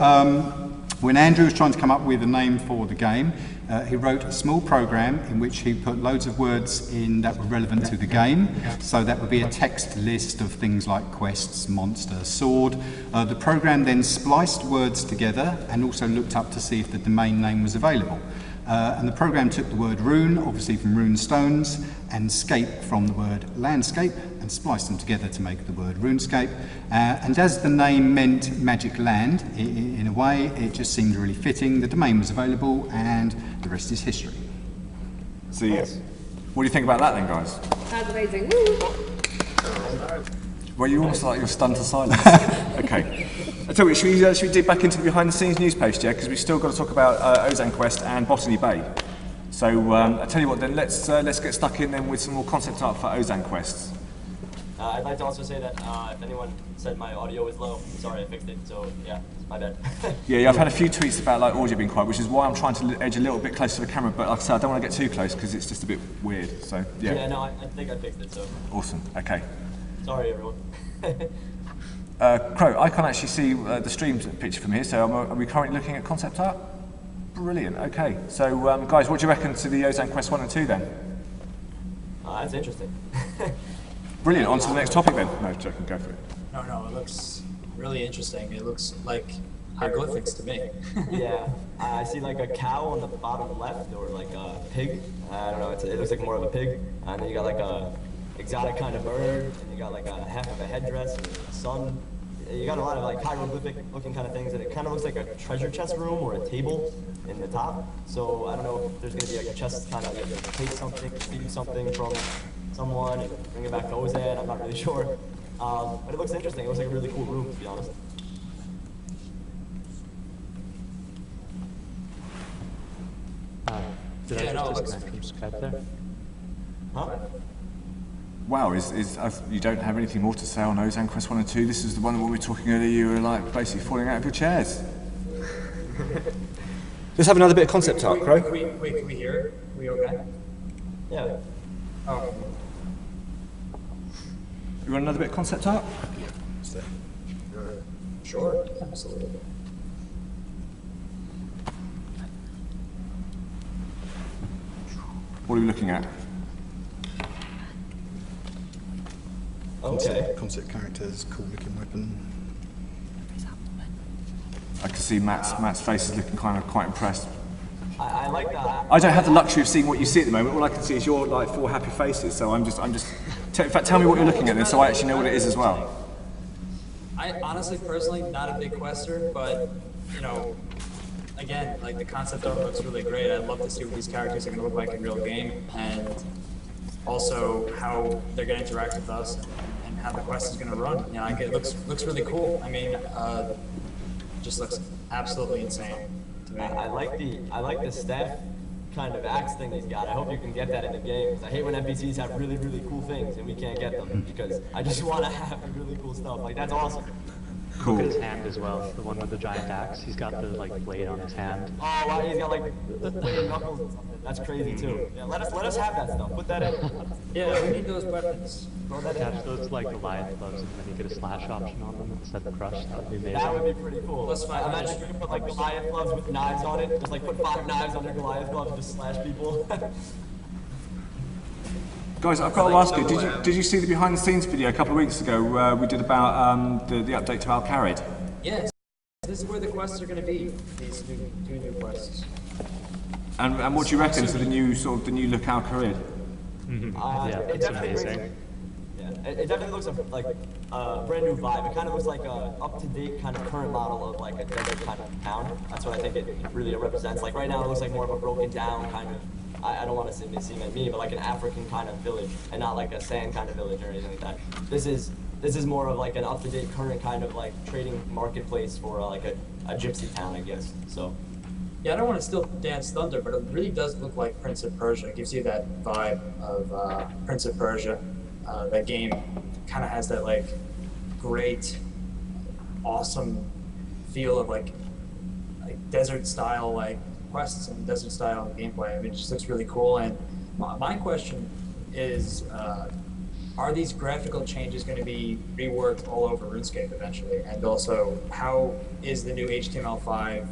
when Andrew was trying to come up with a name for the game, he wrote a small program in which he put loads of words in that were relevant to the game. So that would be a text list of things like quests, monster, sword. The program then spliced words together and also looked up to see if the domain name was available. And the program took the word rune, obviously from rune stones, and scape from the word landscape, and spliced them together to make the word RuneScape. And as the name meant magic land, in a way, it just seemed really fitting. The domain was available, and the rest is history. So, yes. What do you think about that then, guys? That's amazing. Well, you almost like you're stunned to silence. Okay. I tell you, should we dig back into the behind-the-scenes news page, yeah? Because we've still got to talk about Ozan Quest and Botany Bay. So I tell you what, then let's get stuck in then with some more concept art for Ozan Quests. I'd like to also say that if anyone said my audio was low, I'm sorry, I fixed it. So yeah, my bad. yeah, I've had a few tweets about like audio being quiet, which is why I'm trying to edge a little bit closer to the camera. But like I said, I don't want to get too close because it's just a bit weird. So yeah. Yeah, no, I think I fixed it. So. Awesome. Okay. Sorry, everyone. Crow, I can't actually see the stream picture from here, so are we currently looking at concept art? Brilliant, okay. So, guys, what do you reckon to the Ozan Quest 1 and 2 then? That's interesting. Brilliant, on to the next topic then. No, joking, go for it. No, it looks really interesting. It looks like hieroglyphics to me. Yeah, I see like a cow on the bottom left, or like a pig. I don't know. It looks like more of a pig. And then you got like a exotic kind of bird, and you got like a half of a headdress, and a sun. You got a lot of like hieroglyphic looking kind of things, and it kind of looks like a treasure chest room or a table in the top. So I don't know if there's gonna be like a chest kind of like you take something, receive something from someone, and bring it back to Ozan. I'm not really sure, but it looks interesting. It looks like a really cool room, to be honest. Did Yeah, I no, it just looks- disconnect from Skype there? Huh? Wow, you don't have anything more to say on Ozan Quest 1 and 2? This is the one that we were talking earlier, you were like basically falling out of your chairs. Let's have another bit of concept art, Crow. Wait, can we hear it? We okay? Yeah. Oh. You want another bit of concept art? Sure, absolutely. What are we looking at? Okay. Concept characters, cool looking weapon. I can see Matt's face is looking kind of quite impressed. I like that. I don't have the luxury of seeing what you see at the moment. All I can see is your like 4 happy faces. So I'm just. In fact, tell me what you're looking at, then, so I actually know what it is as well. I honestly, personally, not a big quester, but you know, again, like the concept art looks really great. I'd love to see what these characters are going to look like in real game, and also how they're going to interact with us, and how the quest is going to run. You know, like, it looks really cool. I mean, just looks absolutely insane to me. I like the staff kind of axe thing he's got. I hope you can get that in the game, because I hate when NPCs have really, really cool things and we can't get them, because I just want to have really cool stuff. Like, that's awesome. Look at his hand as well, the one with the giant axe. He's got the like blade on his hand. Oh, wow, he's got like blade knuckles and something. That's crazy too. Yeah, let us have that stuff. Put that in. Yeah, we need those weapons. Throw that Attach in. those like Goliath gloves and then you get a slash option on them instead of crush. That would be amazing. That would be pretty cool. Let's find Imagine out. you could put like Goliath gloves with knives on it. Just like put 5 knives on your Goliath gloves and just slash people. Guys, I've got to ask you, did you see the behind the scenes video a couple of weeks ago we did about the update to Al-Kharid? Yes, this is where the quests are going to be. These two new quests. And what do you reckon to the new new look Al-Kharid? Yeah, It it's definitely amazing. brings- Yeah, it definitely looks like a brand new vibe. It kind of looks like a up-to-date kind of current model of like a desert kind of town. That's what I think it really represents. Like right now, it looks like more of a broken down kind of. I don't want to seem like me, but like an African kind of village, and not like a sand kind of village or anything like that. This is more of like an up-to-date current kind of like trading marketplace for like a gypsy town, I guess. So. Yeah, I don't want to steal Dan's thunder, but it really does look like Prince of Persia. It gives you that vibe of Prince of Persia. That game kind of has that like great, awesome feel of like desert style like quests and desert style gameplay. I mean, it just looks really cool. And my question is, are these graphical changes going to be reworked all over RuneScape eventually? And also, how is the new HTML5,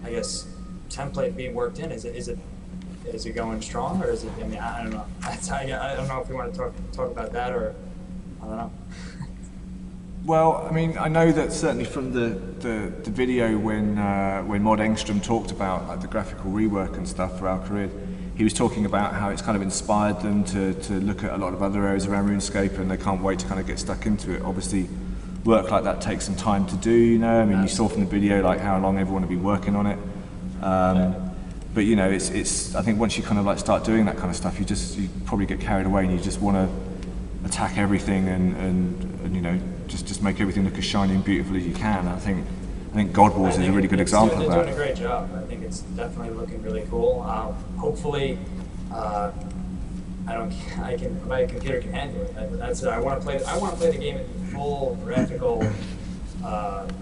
I guess, template being worked in? Is it going strong, or is it? I mean, I don't know. I don't know if we want to talk about that, or I don't know. Well, I mean, I know that certainly from the video when Mod Engstrom talked about like, the graphical rework and stuff for Al-Kharid, he was talking about how it's kind of inspired them to look at a lot of other areas around RuneScape, and they can't wait to kind of get stuck into it. Obviously, work like that takes some time to do, you know. I mean, you saw from the video like how long everyone had been working on it. But you know, it's. I think once you kind of like start doing that kind of stuff, you probably get carried away and you just want to attack everything and you know just make everything look as shiny and beautiful as you can. I think God Wars is a really good example of They're that. doing a great job. I think it's definitely looking really cool. Hopefully, my computer can handle it. That's I want to play the game at full graphical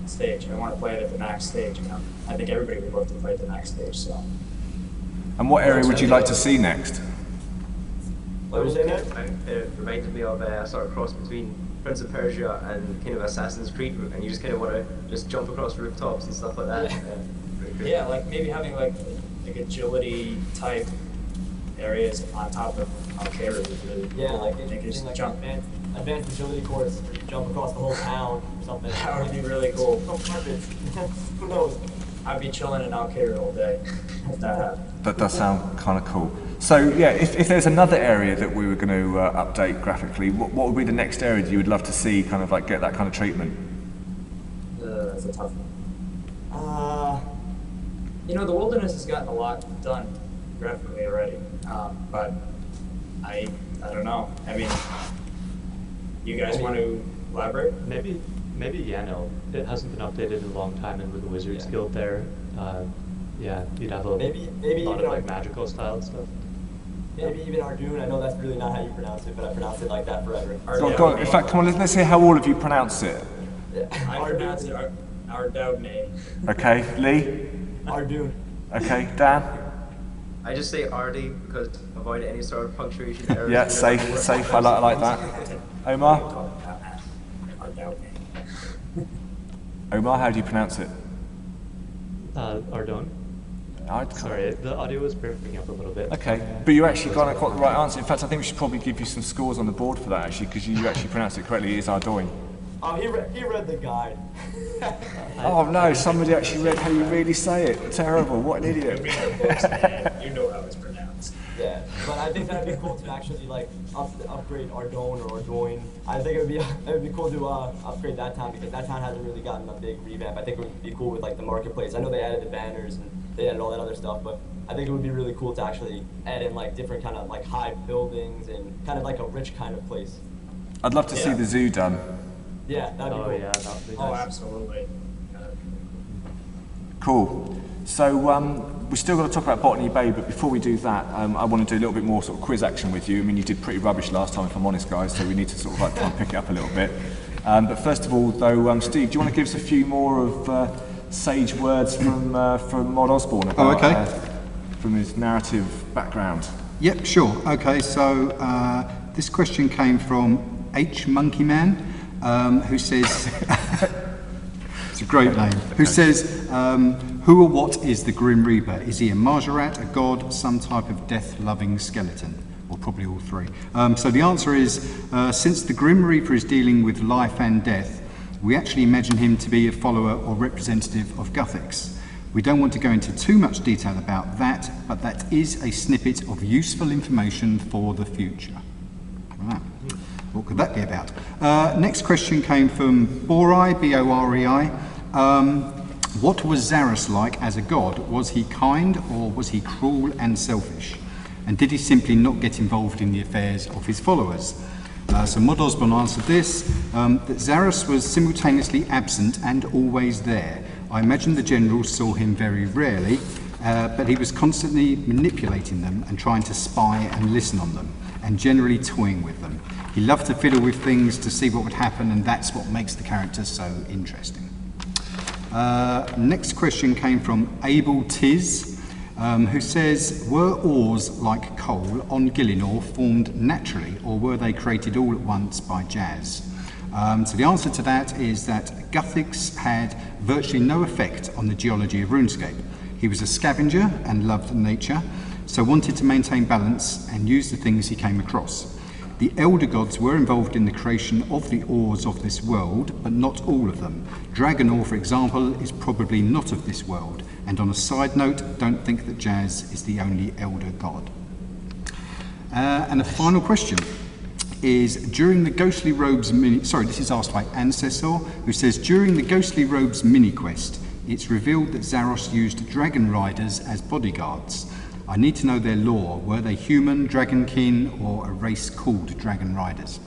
stage. I want to play it at the max stage. You know, I think everybody would love to play at the max stage. So. And what area would you like to see next? What was it? It reminded me of a sort of cross between Prince of Persia and kind of Assassin's Creed, and you just kind of want to just jump across rooftops and stuff like that. Yeah, like maybe having like agility type areas on top of Al-Kharid would really Yeah, like they could just like jump. advanced agility course where you jump across the whole town or something. That would be really cool. Who knows? I'd be chilling in Alcaire all day if that happened. That does sound kind of cool. So yeah, if there's another area that we were going to update graphically, what would be the next area that you would love to see kind of like get that kind of treatment? That's a tough one. You know, the wilderness has gotten a lot done graphically already, but I don't know. I mean, you guys want to elaborate? Maybe Yano. It hasn't been updated in a long time, and with the Wizards Guild there, yeah, you'd have a lot of like magical style stuff. Maybe even Arjun. I know that's really not how you pronounce it, but I pronounced it like that forever. In fact, come on, let's hear how all of you pronounce it. I pronounce it Ardogne. Okay, Lee? Arjun. Okay, Dan? I just say Ardy because avoid any sort of punctuation errors. Yeah, safe. I like that. Omar? Ardogne. Omar, how do you pronounce it? Ardon. Sorry, the audio was breaking up a little bit. Okay, but you actually got the right answer. In fact, I think we should probably give you some scores on the board for that, actually, because you actually pronounced it correctly. It is Ardoin. He read the guide. Oh no, somebody actually read how you really say it. Terrible, what an idiot. You know how it's pronounced. Yeah, but I think that'd be cool to actually like upgrade Ardon or Ardoin. I think it would be cool to upgrade that town because that town hasn't really gotten a big revamp. I think it would be cool with like the marketplace. I know they added the banners and they added all that other stuff, but I think it would be really cool to actually add in like different kind of like high buildings and kind of like a rich kind of place. I'd love to see the zoo done. Yeah, that'd be cool. Yeah, that'd be nice. Oh, absolutely. Cool. So we're still going to talk about Botany Bay, but before we do that, I want to do a little bit more sort of quiz action with you. I mean, you did pretty rubbish last time, if I'm honest, guys, so we need to sort of like try and pick it up a little bit. But first of all, though, Steve, do you want to give us a few more of sage words from Mod Osborne about, from his narrative background? Yep, sure. Okay, so this question came from H Monkey Man, who says, it's a great name, who says, who or what is the Grim Reaper? Is he a Marjarat, a god, some type of death-loving skeleton? Or probably all three. So the answer is, since the Grim Reaper is dealing with life and death, we actually imagine him to be a follower or representative of Guthix. We don't want to go into too much detail about that, but that is a snippet of useful information for the future. Right. What could that be about? Next question came from Borei, B-O-R-E-I. What was Zarus like as a god? Was he kind or was he cruel and selfish? And did he simply not get involved in the affairs of his followers? So Mod Osborne answered this, that Zarus was simultaneously absent and always there. I imagine the generals saw him very rarely, but he was constantly manipulating them and trying to spy and listen on them, and generally toying with them. He loved to fiddle with things to see what would happen, and that's what makes the characters so interesting. Next question came from Abel Tiz, who says, were ores like coal on Gillinor formed naturally, or were they created all at once by Jazz? So the answer to that is that Guthix had virtually no effect on the geology of RuneScape. He was a scavenger and loved nature, so wanted to maintain balance and use the things he came across. The Elder Gods were involved in the creation of the ores of this world, but not all of them. Dragon ore, for example, is probably not of this world. And on a side note, don't think that Jazz is the only Elder God. And a final question is, during the Ghostly Robes this is asked by Ancestor, who says, during the Ghostly Robes mini-quest, it's revealed that Zaros used dragon riders as bodyguards. I need to know their lore. Were they human, dragonkin, or a race called dragon riders?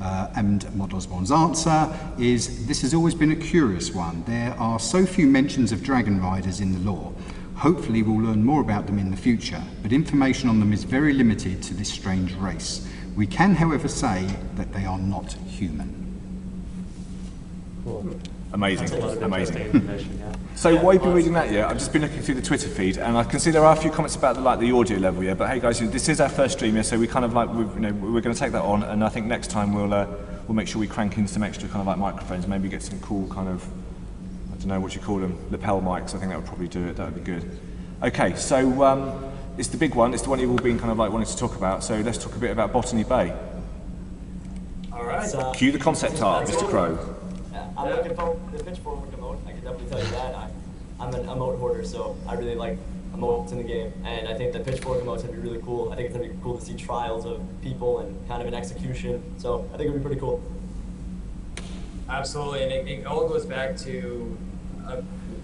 And Mod Osborne's answer is, this has always been a curious one. There are so few mentions of dragon riders in the lore. Hopefully we'll learn more about them in the future, but information on them is very limited to this strange race. We can, however, say that they are not human. Cool. Amazing, That's a lot of amazing. interesting information, yeah. So while you've been reading that, yeah, I've just been looking through the Twitter feed, and I can see there are a few comments about the audio level, yeah. But hey, guys, this is our first stream, yeah, so we kind of like we're going to take that on, and I think next time we'll make sure we crank in some extra kind of like microphones, maybe get some cool kind of, I don't know what you call them, lapel mics. I think that would probably do it. That would be good. Okay, so it's the big one. It's the one you've all been kind of like wanting to talk about. So let's talk a bit about Botany Bay. All right. Cue the concept art, Mr. Crow. Yeah, I'm looking for the pitchfork emote. I can definitely tell you that. I'm an emote hoarder, so I really like emotes in the game, and I think the pitchfork emotes would be really cool. I think it's gonna be cool to see trials of people and kind of an execution. So I think it would be pretty cool. Absolutely, and it all goes back to,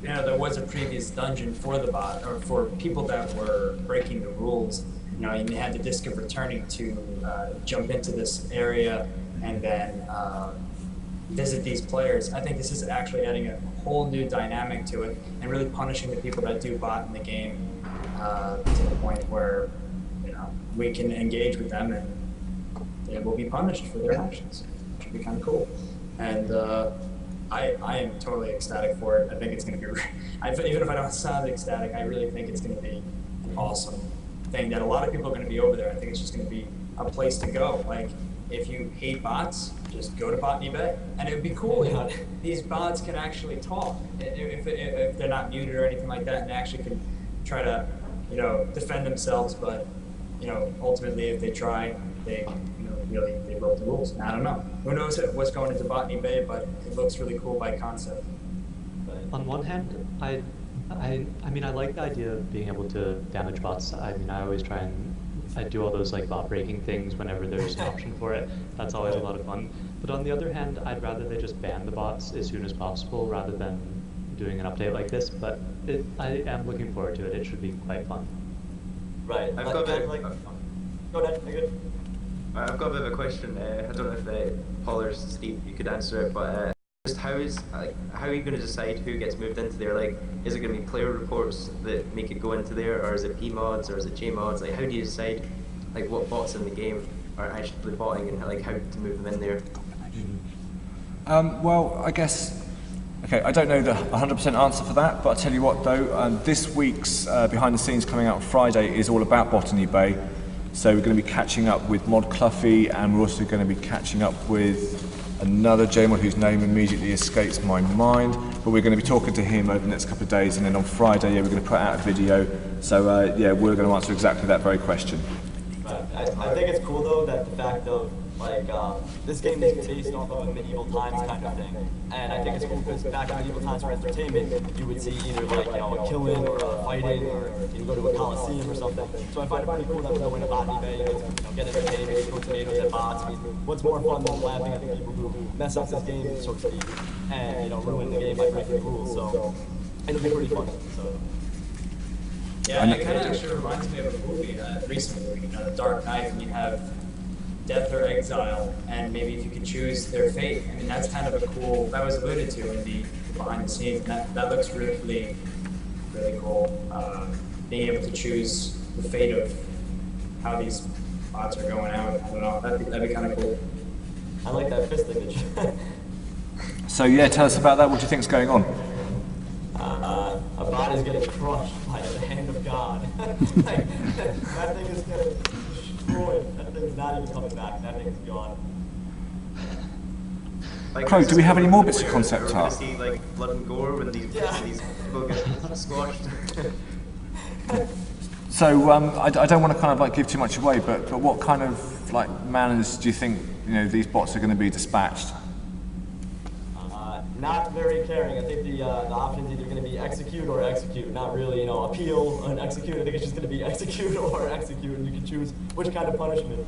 there was a previous dungeon for the bot, or for people that were breaking the rules. And they had the disc of returning to jump into this area and then visit these players. I think this is actually adding a whole new dynamic to it and really punishing the people that do bot in the game to the point where we can engage with them and they will be punished for their actions, which would be kind of cool. And I am totally ecstatic for it. I think it's going to be, even if I don't sound ecstatic, I really think it's going to be an awesome thing that a lot of people are going to be over there. I think it's just going to be a place to go. Like, if you hate bots, just go to Botany Bay. And it would be cool if these bots can actually talk, if they're not muted or anything like that, and they actually can try to, defend themselves. But, ultimately, if they try, they broke the rules. And I don't know. Who knows what's going into Botany Bay, but it looks really cool by concept. On one hand, I mean, I like the idea of being able to damage bots. I mean, I always try and I do all those like bot breaking things whenever there's an option for it. That's always a lot of fun. But on the other hand, I'd rather they just ban the bots as soon as possible rather than doing an update like this. But I am looking forward to it. It should be quite fun. Right. I've got a Go ahead. You're good. I've got a bit of a question. I don't know if Paul or Steve you could answer it, but just how are you going to decide who gets moved into there? Like, is it going to be player reports that make it go into there, or is it P mods, or is it J mods? Like, how do you decide like what bots in the game are actually botting and like how to move them in there? Well, I guess, okay, I don't know the 100% answer for that, but I'll tell you what though, this week's behind the scenes coming out on Friday is all about Botany Bay. So we're going to be catching up with Mod Cluffy, and we're also going to be catching up with another JMod whose name immediately escapes my mind, but we're going to be talking to him over the next couple of days, and then on Friday, we're going to put out a video. So we're going to answer exactly that very question. I think it's cool though that the fact of like this game is based off of a medieval times kind of thing, and I think it's cool because back in medieval times for entertainment, you would see either like a killing or a fighting, or you go to a coliseum or something. So I find it pretty cool that we go into Botany Bay, get entertained, maybe throw tomatoes at bots. I mean, what's more fun than laughing at the people who mess up this game, so to speak, and ruin the game by breaking the rules? So it'll be pretty fun. So. Yeah, and it kind of actually reminds me of a movie, a recent movie, The Dark Knight, and you have death or exile, and maybe if you could choose their fate. I mean, that's kind of a cool, that was alluded to in the behind the scenes, and that looks really, really cool. Being able to choose the fate of how these bots are going out, I don't know, that'd be kind of cool. I like that fist image. So yeah, tell us about that, what do you think's going on? A bot is getting crushed by the hand of God. That thing is getting destroyed. That thing's not even coming back. That thing's gone. Like, Crow, do we have any more bits of concept art? We're going to see like blood and gore when these people get squashed. So I don't want to kind of like give too much away, but what kind of like manners do you think these bots are going to be dispatched? Not very caring. I think the option's either going to be execute or execute. Not really, appeal and execute. I think it's just going to be execute or execute, and you can choose which kind of punishment.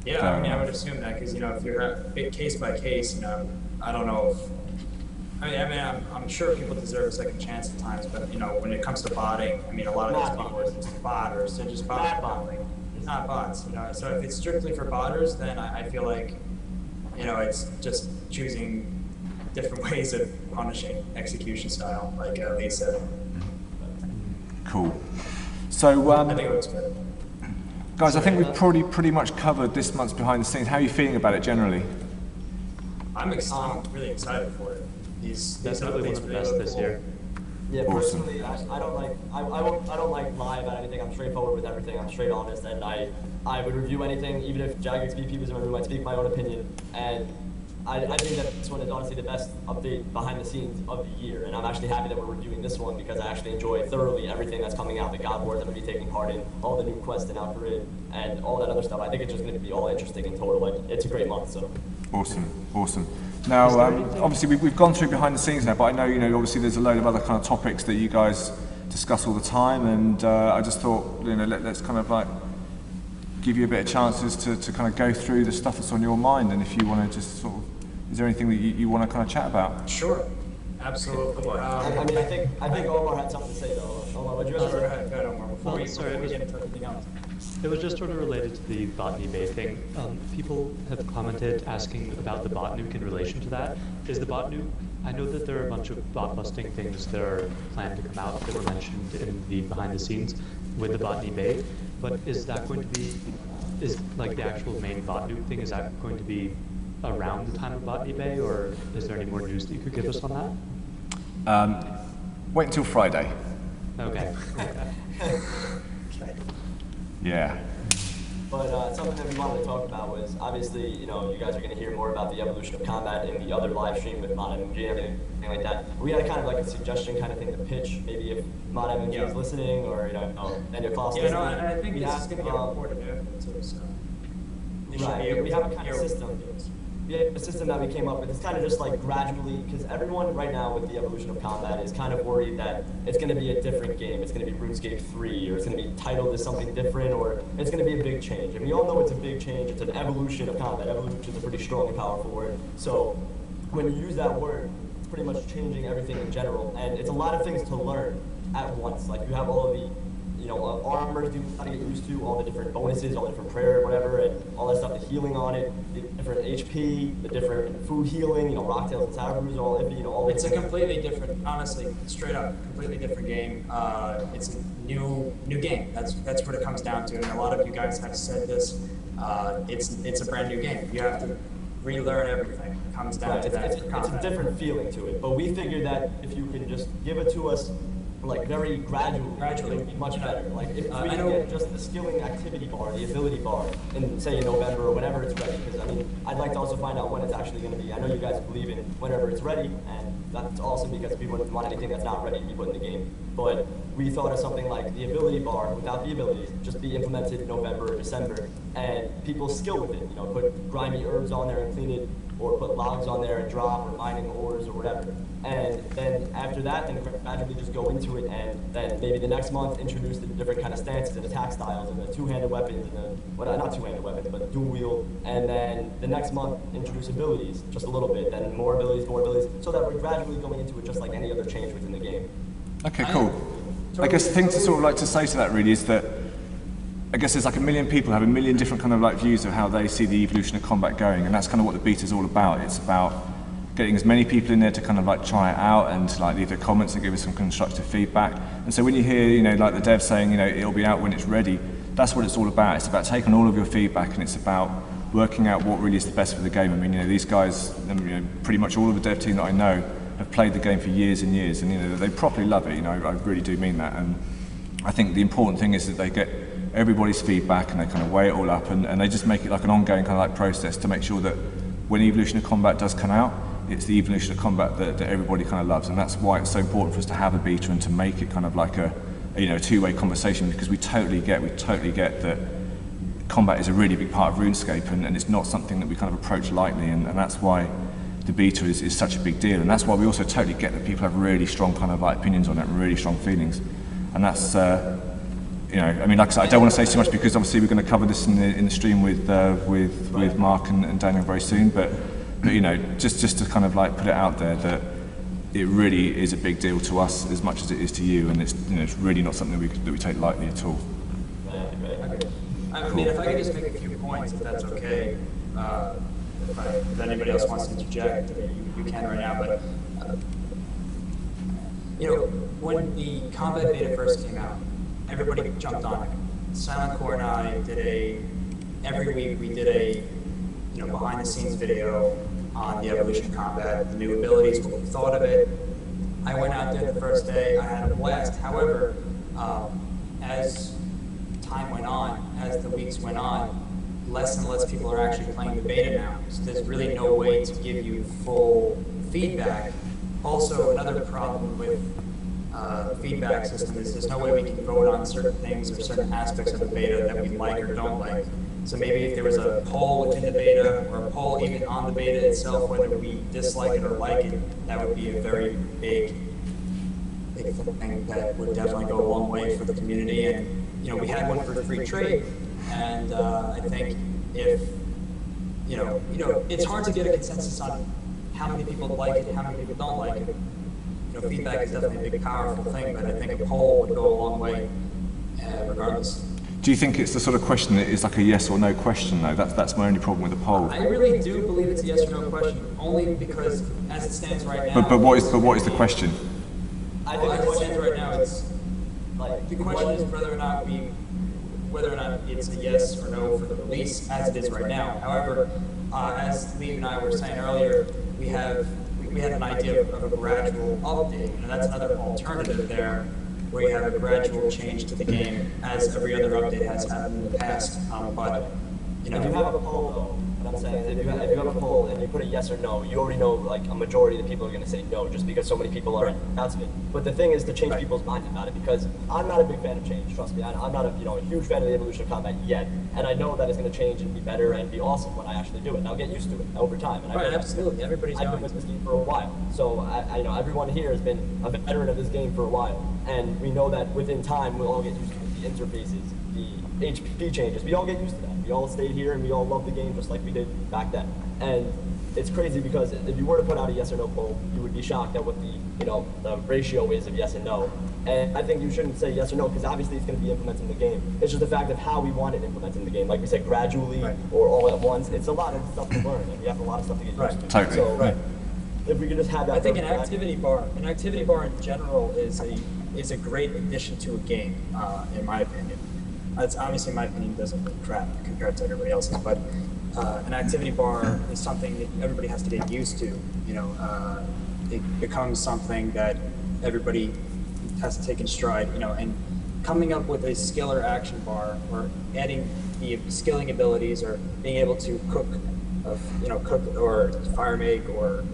Yeah, I mean, I would assume that because if you're case by case, I don't know if. I'm sure people deserve a second chance at times, but when it comes to botting, I mean, a lot of these people are just botters. They're just botting. It's not bots, So if it's strictly for botters, then I feel like, it's just choosing different ways of punishing execution style, like Lee said. Cool. So, I think it looks good. Guys, I think we've probably pretty much covered this month's behind the scenes. How are you feeling about it generally? I'm really excited for it. These definitely one of the best this year. Yeah, Awesome. personally, I don't like I don't like lie about anything. I'm straightforward with everything. I'm straight honest, and I would review anything, even if JagXBP was in my room. I'd speak my own opinion, and I think that this one is honestly the best update behind the scenes of the year, and I'm actually happy that we're reviewing this one because I actually enjoy thoroughly everything that's coming out. The God Wars I'm going to be taking part in, all the new quests in Alfred, and all that other stuff. I think it's just going to be all interesting in total. Like, it's a great month, so. Awesome. Now, obviously, we've gone through behind the scenes now, but I know, obviously there's a load of other kind of topics that you guys discuss all the time, and I just thought, let's kind of like give you a bit of chances to kind of go through the stuff that's on your mind, and if you want to just sort of, is there anything that you want to kind of chat about? Sure, absolutely. I mean, I think Omar had something to say though. Omar, what do you have to say? Go ahead, Omar, before we get into everything else. It was just sort of related to the botany bay thing. People have commented asking about the bot nuke in relation to that. Is the bot nuke, I know that there are a bunch of bot busting things that are planned to come out that were mentioned in the behind the scenes with the botany bay, but is that going to be, is like the actual main bot nuke thing, is that going to be around the time of botany bay, or is there any more news that you could give us on that? Wait until Friday. Okay. Yeah. But something that we wanted to talk about was, obviously, you guys are going to hear more about the evolution of combat in the other live stream with Mod MMG and everything like that. We had kind of like a suggestion kind of thing to pitch, maybe if Mod MMG is listening, or, any of class listening. I think this is going to get recorded too, so. Right, we have a kind of system. We have a system that we came up with. It's kind of just like gradually, because everyone right now with the evolution of combat is kind of worried that it's going to be a different game. It's going to be RuneScape-3, or it's going to be titled as something different, or it's going to be a big change. And we all know it's a big change. It's an evolution of combat. Evolution is a pretty strong and powerful word. So when you use that word, it's pretty much changing everything in general. And it's a lot of things to learn at once. Like, you have all of the armor you got to get used to, all the different bonuses, all the different prayer, whatever, and all that stuff, the healing on it, the different HP, the different food healing, rocktails and sour brews, all all. It's a completely different, honestly, straight up, completely different game. It's a new game. That's what it comes down to, and a lot of you guys have said this. It's a brand new game. You have to relearn everything. It comes down to that. It's a different feeling to it, but we figured that if you can just give it to us, like, very gradually, it would be much better. Like, if we can get just the skilling activity bar, the ability bar, in, say, in November or whenever it's ready, because, I mean, I'd like to also find out when it's actually going to be. I know you guys believe in whenever it's ready, and that's awesome because we wouldn't want anything that's not ready to be put in the game. But we thought of something like the ability bar without the abilities, just be implemented in November or December, and people skill with it, put grimy herbs on there and clean it, or put logs on there and drop, or mining ores or whatever. And then after that, then gradually just go into it, and then maybe the next month introduce the different kind of stances and attack styles and the two-handed weapons and the, not two-handed weapons, but dual wield. And then the next month introduce abilities, just a little bit, then more abilities, so that we're gradually going into it just like any other change within the game. Okay, cool. I guess the thing to sort of like to say to that really is that I guess there's like a million people have a million different kind of like views of how they see the evolution of combat going, and that's kind of what the beta is all about. It's about getting as many people in there to kind of like try it out and to like leave their comments and give us some constructive feedback. And so when you hear, like the dev saying, it'll be out when it's ready, that's what it's all about. It's about taking all of your feedback, and it's about working out what really is the best for the game. I mean, these guys, pretty much all of the dev team that I know have played the game for years and years, and they properly love it. I really do mean that. And I think the important thing is that they get everybody's feedback and they kind of weigh it all up, and they just make it like an ongoing kind of like process to make sure that when Evolution of Combat does come out, it's the Evolution of Combat that everybody kind of loves. And that's why it's so important for us to have a beta and to make it kind of like a two-way conversation, because we totally get that combat is a really big part of RuneScape, and it's not something that we kind of approach lightly, and that's why the beta is such a big deal. And that's why we also totally get that people have really strong kind of like opinions on it, really strong feelings. And that's I mean, like I said, I don't want to say too much because obviously we're going to cover this in the stream with Mark and Daniel very soon. But just to kind of like put it out there that it really is a big deal to us as much as it is to you, and it's it's really not something that we take lightly at all. I mean, if I could just make a few points, if that's okay. If anybody else wants to interject, you can right now. But when the combat beta first came out, everybody jumped on it. Silent Core and I every week we did a behind the scenes video on the evolution of combat, the new abilities, what we thought of it. I went out there the first day, I had a blast. However, as time went on, as the weeks went on, less and less people are actually playing the beta now. So there's really no way to give you full feedback. Also, another problem with the feedback system is there's no way we can vote on certain things or certain aspects of the beta that we like or don't like. So maybe if there was a poll within the beta or a poll even on the beta itself, whether we dislike it or like it, that would be a very big thing that would definitely go a long way for the community. And we had one for free trade, and I think if it's hard to get a consensus on how many people like it, how many people don't like it. Feedback is definitely a big, powerful thing, but I think a poll would go a long way, regardless. Do you think it's the sort of question that is like a yes or no question, though? That's my only problem with the poll. I really do believe it's a yes or no question, only because as it stands right now. But what is the question? I think as it stands right now, it's like the question is whether or not it's a yes or no for the release as it is right now. However, as Lee and I were saying earlier, we had an idea of a gradual update, and that's another alternative there, where you have a gradual change to the game, as every other update has happened in the past. But if you have a poll, though, what I'm saying, if you have a poll and you put a yes or no, you already know like a majority of the people are going to say no, just because so many people are announcing it. But the thing is to change people's minds about it, because I'm not a big fan of change. Trust me, I'm not a huge fan of the evolution of combat yet, and I know that it's going to change and be better and be awesome when I actually do it. And I'll get used to it over time. And absolutely, everybody's I've been with this game for a while, so I everyone here has been a veteran of this game for a while, and we know that within time we'll all get used to the interfaces, the HP changes. We all get used to that. We all stayed here and we all love the game just like we did back then. And it's crazy because if you were to put out a yes or no poll, you would be shocked at what the ratio is of yes and no. And I think you shouldn't say yes or no, because obviously it's going to be implemented in the game. It's just the fact of how we want it implemented in the game. Like we said, gradually or all at once. It's a lot of stuff to learn, and we have a lot of stuff to get used to. Totally. So, if we could just have that. I think an activity bar in general is a great addition to a game, in my opinion. It's obviously my opinion doesn't look crap compared to everybody else's, but an activity bar is something that everybody has to get used to. It becomes something that everybody has to take in stride. And coming up with a skill or action bar, or adding the skilling abilities, or being able to cook or fire make, or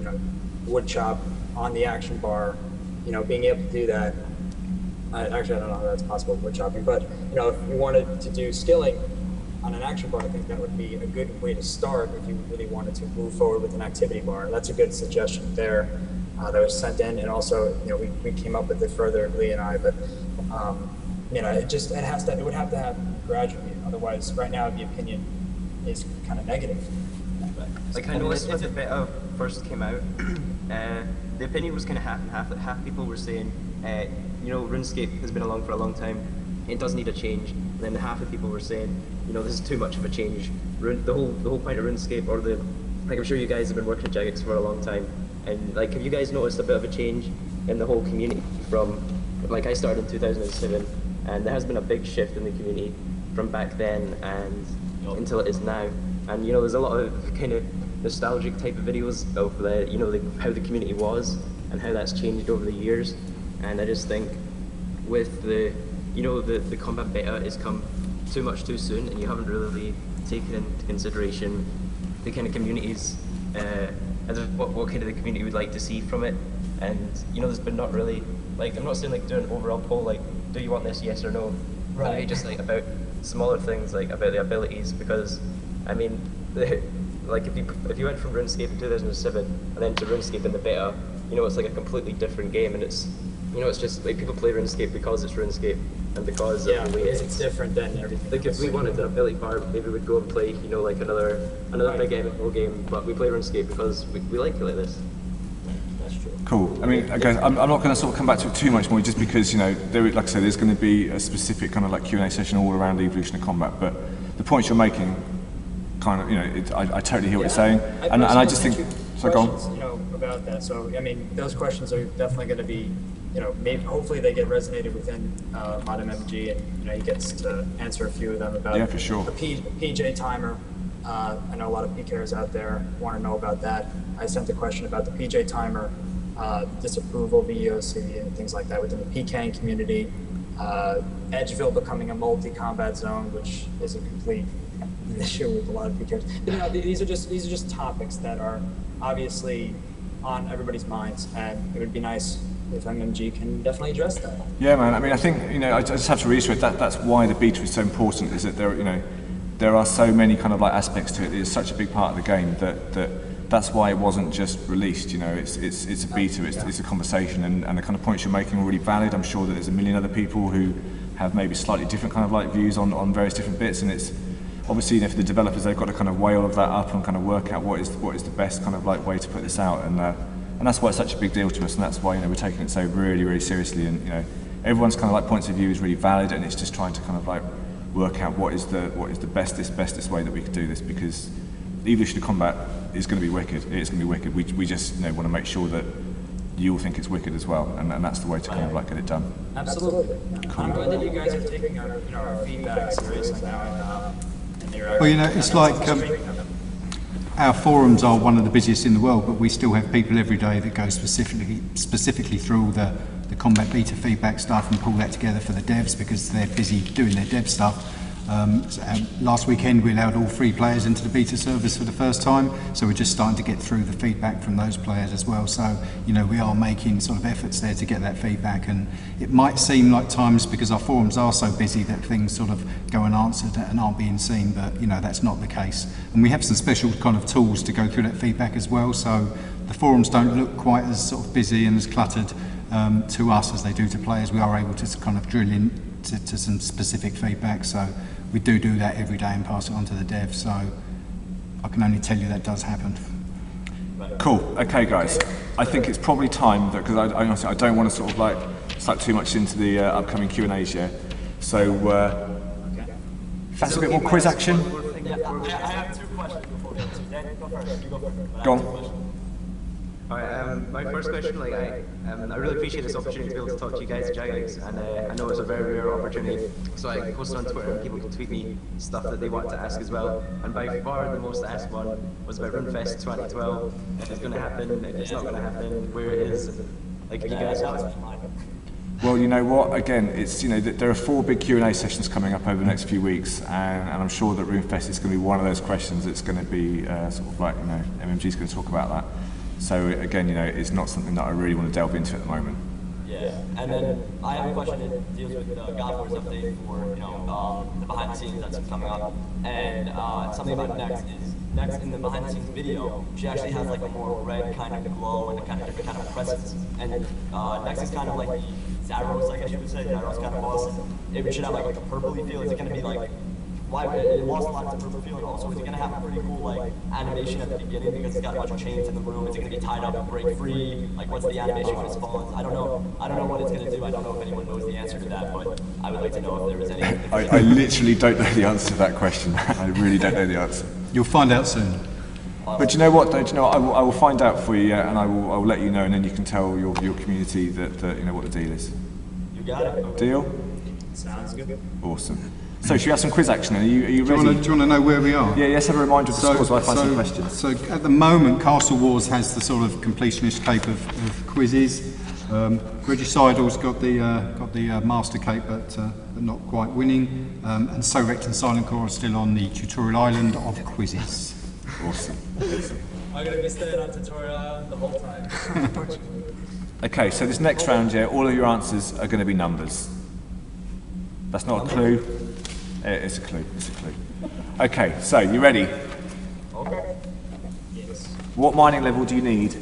wood chop on the action bar. Being able to do that. I don't know how that's possible with wood chopping, but if you wanted to do skilling on an action bar, I think that would be a good way to start if you really wanted to move forward with an activity bar. That's a good suggestion there that was sent in, and also we came up with it further, Lee and I. But it would have to happen gradually. Otherwise, right now the opinion is kind of negative. Like I noticed when the beta first came out, the opinion was kind of half and half. Like half people were saying, RuneScape has been along for a long time, it does need a change. And then half the people were saying, this is too much of a change. The whole point of RuneScape, or I'm sure you guys have been working at Jagex for a long time, and have you guys noticed a bit of a change in the whole community from, I started in 2007, and there has been a big shift in the community from back then and until it is now. And there's a lot of kind of nostalgic type of videos of how the community was and how that's changed over the years. And I just think with the combat beta has come too much too soon, and you haven't really taken into consideration the kind of communities, what kind of the community would like to see from it. And there's been not really, I'm not saying do an overall poll, do you want this, yes or no? Right. Maybe just about smaller things, about the abilities, because I mean, if you went from RuneScape in 2007 and then to RuneScape in the beta, it's a completely different game, and it's just people play RuneScape because it's RuneScape and because of the way it's different than everything. If we wanted an ability bar, maybe we'd go and play another big MMO game, but we play RuneScape because we like it like this. That's true. Cool. I mean, again, I'm not going to sort of come back to it too much more, just because like I said, there's going to be a specific kind of Q&A session all around the evolution of combat. But the points you're making, kind of, I totally hear what you're saying, and I just think. So go on. About that. So I mean, those questions are definitely going to be, maybe hopefully they get resonated within ModMMG, and he gets to answer a few of them about for sure. the PJ timer. I know a lot of PKers out there want to know about that. I sent a question about the PJ timer, disapproval, VOC, and things like that within the PKing community. Edgeville becoming a multi-combat zone, which is a complete issue with a lot of features. But, you know, these are just topics that are obviously on everybody's minds, and it would be nice if MMG can definitely address that. Yeah, man. I mean, I think, you know, I just have to reiterate that that's why the beta is so important. Is that there, you know, there are so many kind of like aspects to it. It's such a big part of the game that's why it wasn't just released. You know, it's a beta. It's a conversation, and the kind of points you're making are really valid. I'm sure that there's a million other people who have maybe slightly different kind of like views on various different bits, and it's obviously, you know, for the developers, they've got to kind of weigh all of that up and kind of work out what is the best kind of like way to put this out, and that's why it's such a big deal to us, and that's why, you know, we're taking it so really, really seriously, and, you know, everyone's kind of like points of view is really valid, and it's just trying to kind of like work out what is the bestest way that we could do this, because Evolution of Combat is going to be wicked. It's going to be wicked. We just, you know, want to make sure that you all think it's wicked as well, and that's the way to kind of like get it done. Absolutely. Cool. I'm glad that you guys are taking our, you know, our feedback seriously now, and you're well, you know, it's like our forums are one of the busiest in the world, but we still have people every day that go specifically through all the combat beta feedback stuff and pull that together for the devs, because they're busy doing their dev stuff. Last weekend we allowed all 3 players into the beta service for the first time, so we're just starting to get through the feedback from those players as well. So, you know, we are making sort of efforts there to get that feedback, and it might seem like times, because our forums are so busy, that things sort of go unanswered and aren't being seen, but, you know, that's not the case. And we have some special kind of tools to go through that feedback as well, so the forums don't look quite as sort of busy and as cluttered to us as they do to players. We are able to kind of drill in to some specific feedback, so we do that every day and pass it on to the devs, so I can only tell you that does happen. Cool. Okay, guys. I think it's probably time, because I honestly, I don't want to sort of like suck too much into the upcoming Q&As yet. So, fancy a bit more quiz action? Yeah, I have 2 questions before we get to Dan, go first. You go first. Go on. Alright, my first question, like, I really appreciate this opportunity to be able to talk to you guys, and I know it's a very rare opportunity, so I posted on Twitter and people can tweet me stuff that they want to ask as well, and by far the most asked one was about RuneFest 2012, if it's going to happen, if it's not going to happen, where it is, like, you guys have. Well, you know what, again, it's, you know, there are 4 big Q&A sessions coming up over the next few weeks, and I'm sure that RuneFest is going to be one of those questions that's going to be sort of like, you know, MMG's going to talk about that. So again, you know, it's not something that I really want to delve into at the moment. Yeah, and then I have a question that deals with the God Wars update for, you know, the behind the scenes that's coming up, and something about Next is, Next in the behind the scenes video, she actually has like a more red kind of glow and a kind of different kind of presence, and Next is kind of like the Zaros, I guess you would say, Zaros kind of boss. It should have like a purpley feel. Is it going to be like, why it lost a lot of the purple feel, and also is it going to have a pretty cool like animation at the beginning because it's got a bunch of chains in the room? Is it going to be tied up and break free? Like, what's the animation when it spawns? I don't know what it's going to do. I don't know if anyone knows the answer to that, but I would like to know if there was any. I literally don't know the answer to that question. I really don't know the answer. You'll find out soon. But you know what? Don't you know? I will find out for you, and I will let you know, and then you can tell your community that you know what the deal is. You got it. Deal? Sounds good. Awesome. So should we have some quiz action? Are you ready? Do you want to know where we are? Yeah, let's have a reminder of the scores while I find some questions. So at the moment, Castle Wars has the sort of completionist cape of quizzes. Regicidal's got the master cape, but not quite winning. And So Wrecked and Silent Core are still on the tutorial island of quizzes. Awesome. I'm going to be staying on tutorial island the whole time. Okay, so this next round, yeah, all of your answers are going to be numbers. That's not a clue. It's a clue. It's a clue. Okay, so you ready? Okay. Yes. What mining level do you need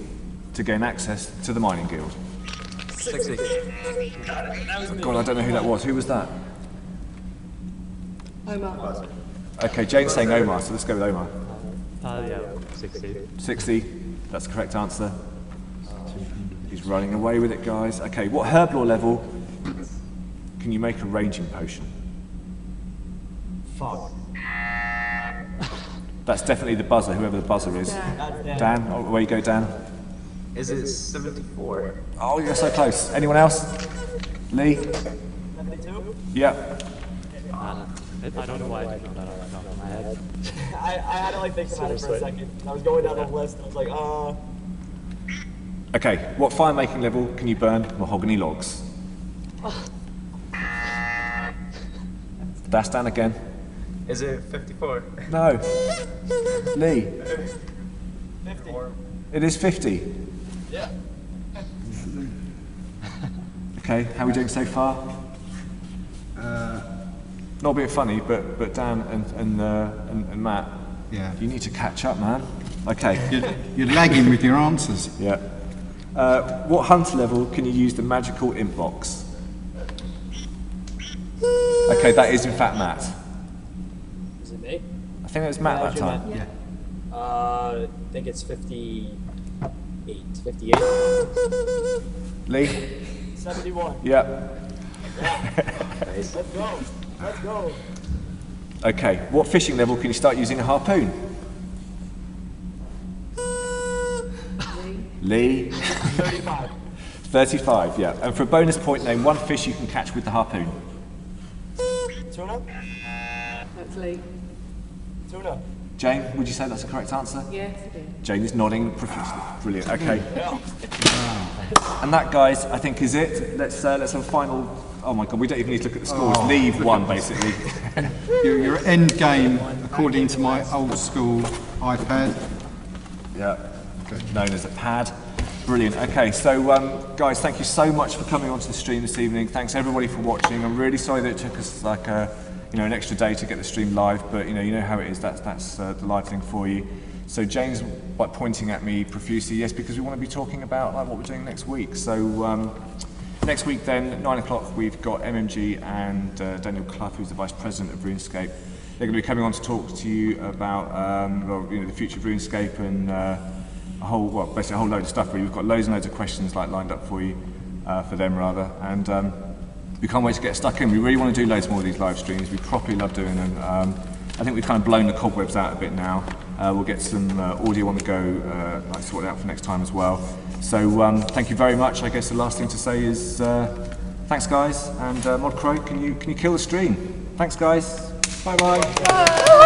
to gain access to the mining guild? 60. God, I don't know who that was. Who was that? Omar. Okay, Jane's saying Omar, so let's go with Omar. Yeah, 60. 60, that's the correct answer. He's running away with it, guys. Okay, what herb lore level can you make a ranging potion? Fuck. That's definitely the buzzer, whoever the buzzer is. Dan, oh, away you go, Dan. Is it 74? Oh, you're so close. Anyone else? Lee? 72? Yeah. I don't know why I didn't know that off the top of my head. I had to like think about it for a second. I was going down the list and I was like, Okay, what fire making level can you burn mahogany logs? That's Dan again. Is it 54? No. Lee. 50. It is 50. Yeah. Okay, how are we doing so far? Not being funny, but Dan and Matt, Yeah. you need to catch up, man. Okay. You're lagging with your answers. Yeah. What hunter level can you use the magical imp box? Okay, that is in fact Matt. Is it me? I think it was Matt that time. Yeah. I think it's 58. 58. Lee? 71. Yeah. Let's go. Let's go. Okay, what fishing level can you start using a harpoon? Lee? 35. 35, yeah. And for a bonus point, name one fish you can catch with the harpoon. Tuna? That's Lee. Tuna. Jane, would you say that's a correct answer? Yes, it is. Jane is nodding profusely. Brilliant, okay. And that, guys, I think is it. Let's have a final... Oh my God, we don't even need to look at the scores. Leave one, basically. Your end game, according to my old school iPad. Yeah, known as a pad. Brilliant. Okay, so guys, thank you so much for coming onto the stream this evening. Thanks everybody for watching. I'm really sorry that it took us like an extra day to get the stream live, but you know how it is. That's the live thing for you. So James, by pointing at me profusely, yes, because we want to be talking about like what we're doing next week. So next week then, at 9 o'clock, we've got MMG and Daniel Clough, who's the Vice President of RuneScape. They're going to be coming on to talk to you about the future of RuneScape and basically a whole load of stuff. Really, we've got loads and loads of questions like lined up for you, for them rather, and we can't wait to get stuck in. We really want to do loads more of these live streams. We properly love doing them. I think we've kind of blown the cobwebs out a bit now. We'll get some audio on the go, sorted out for next time as well. So thank you very much. I guess the last thing to say is thanks, guys. And Mod Crow, can you kill the stream? Thanks, guys. Bye bye.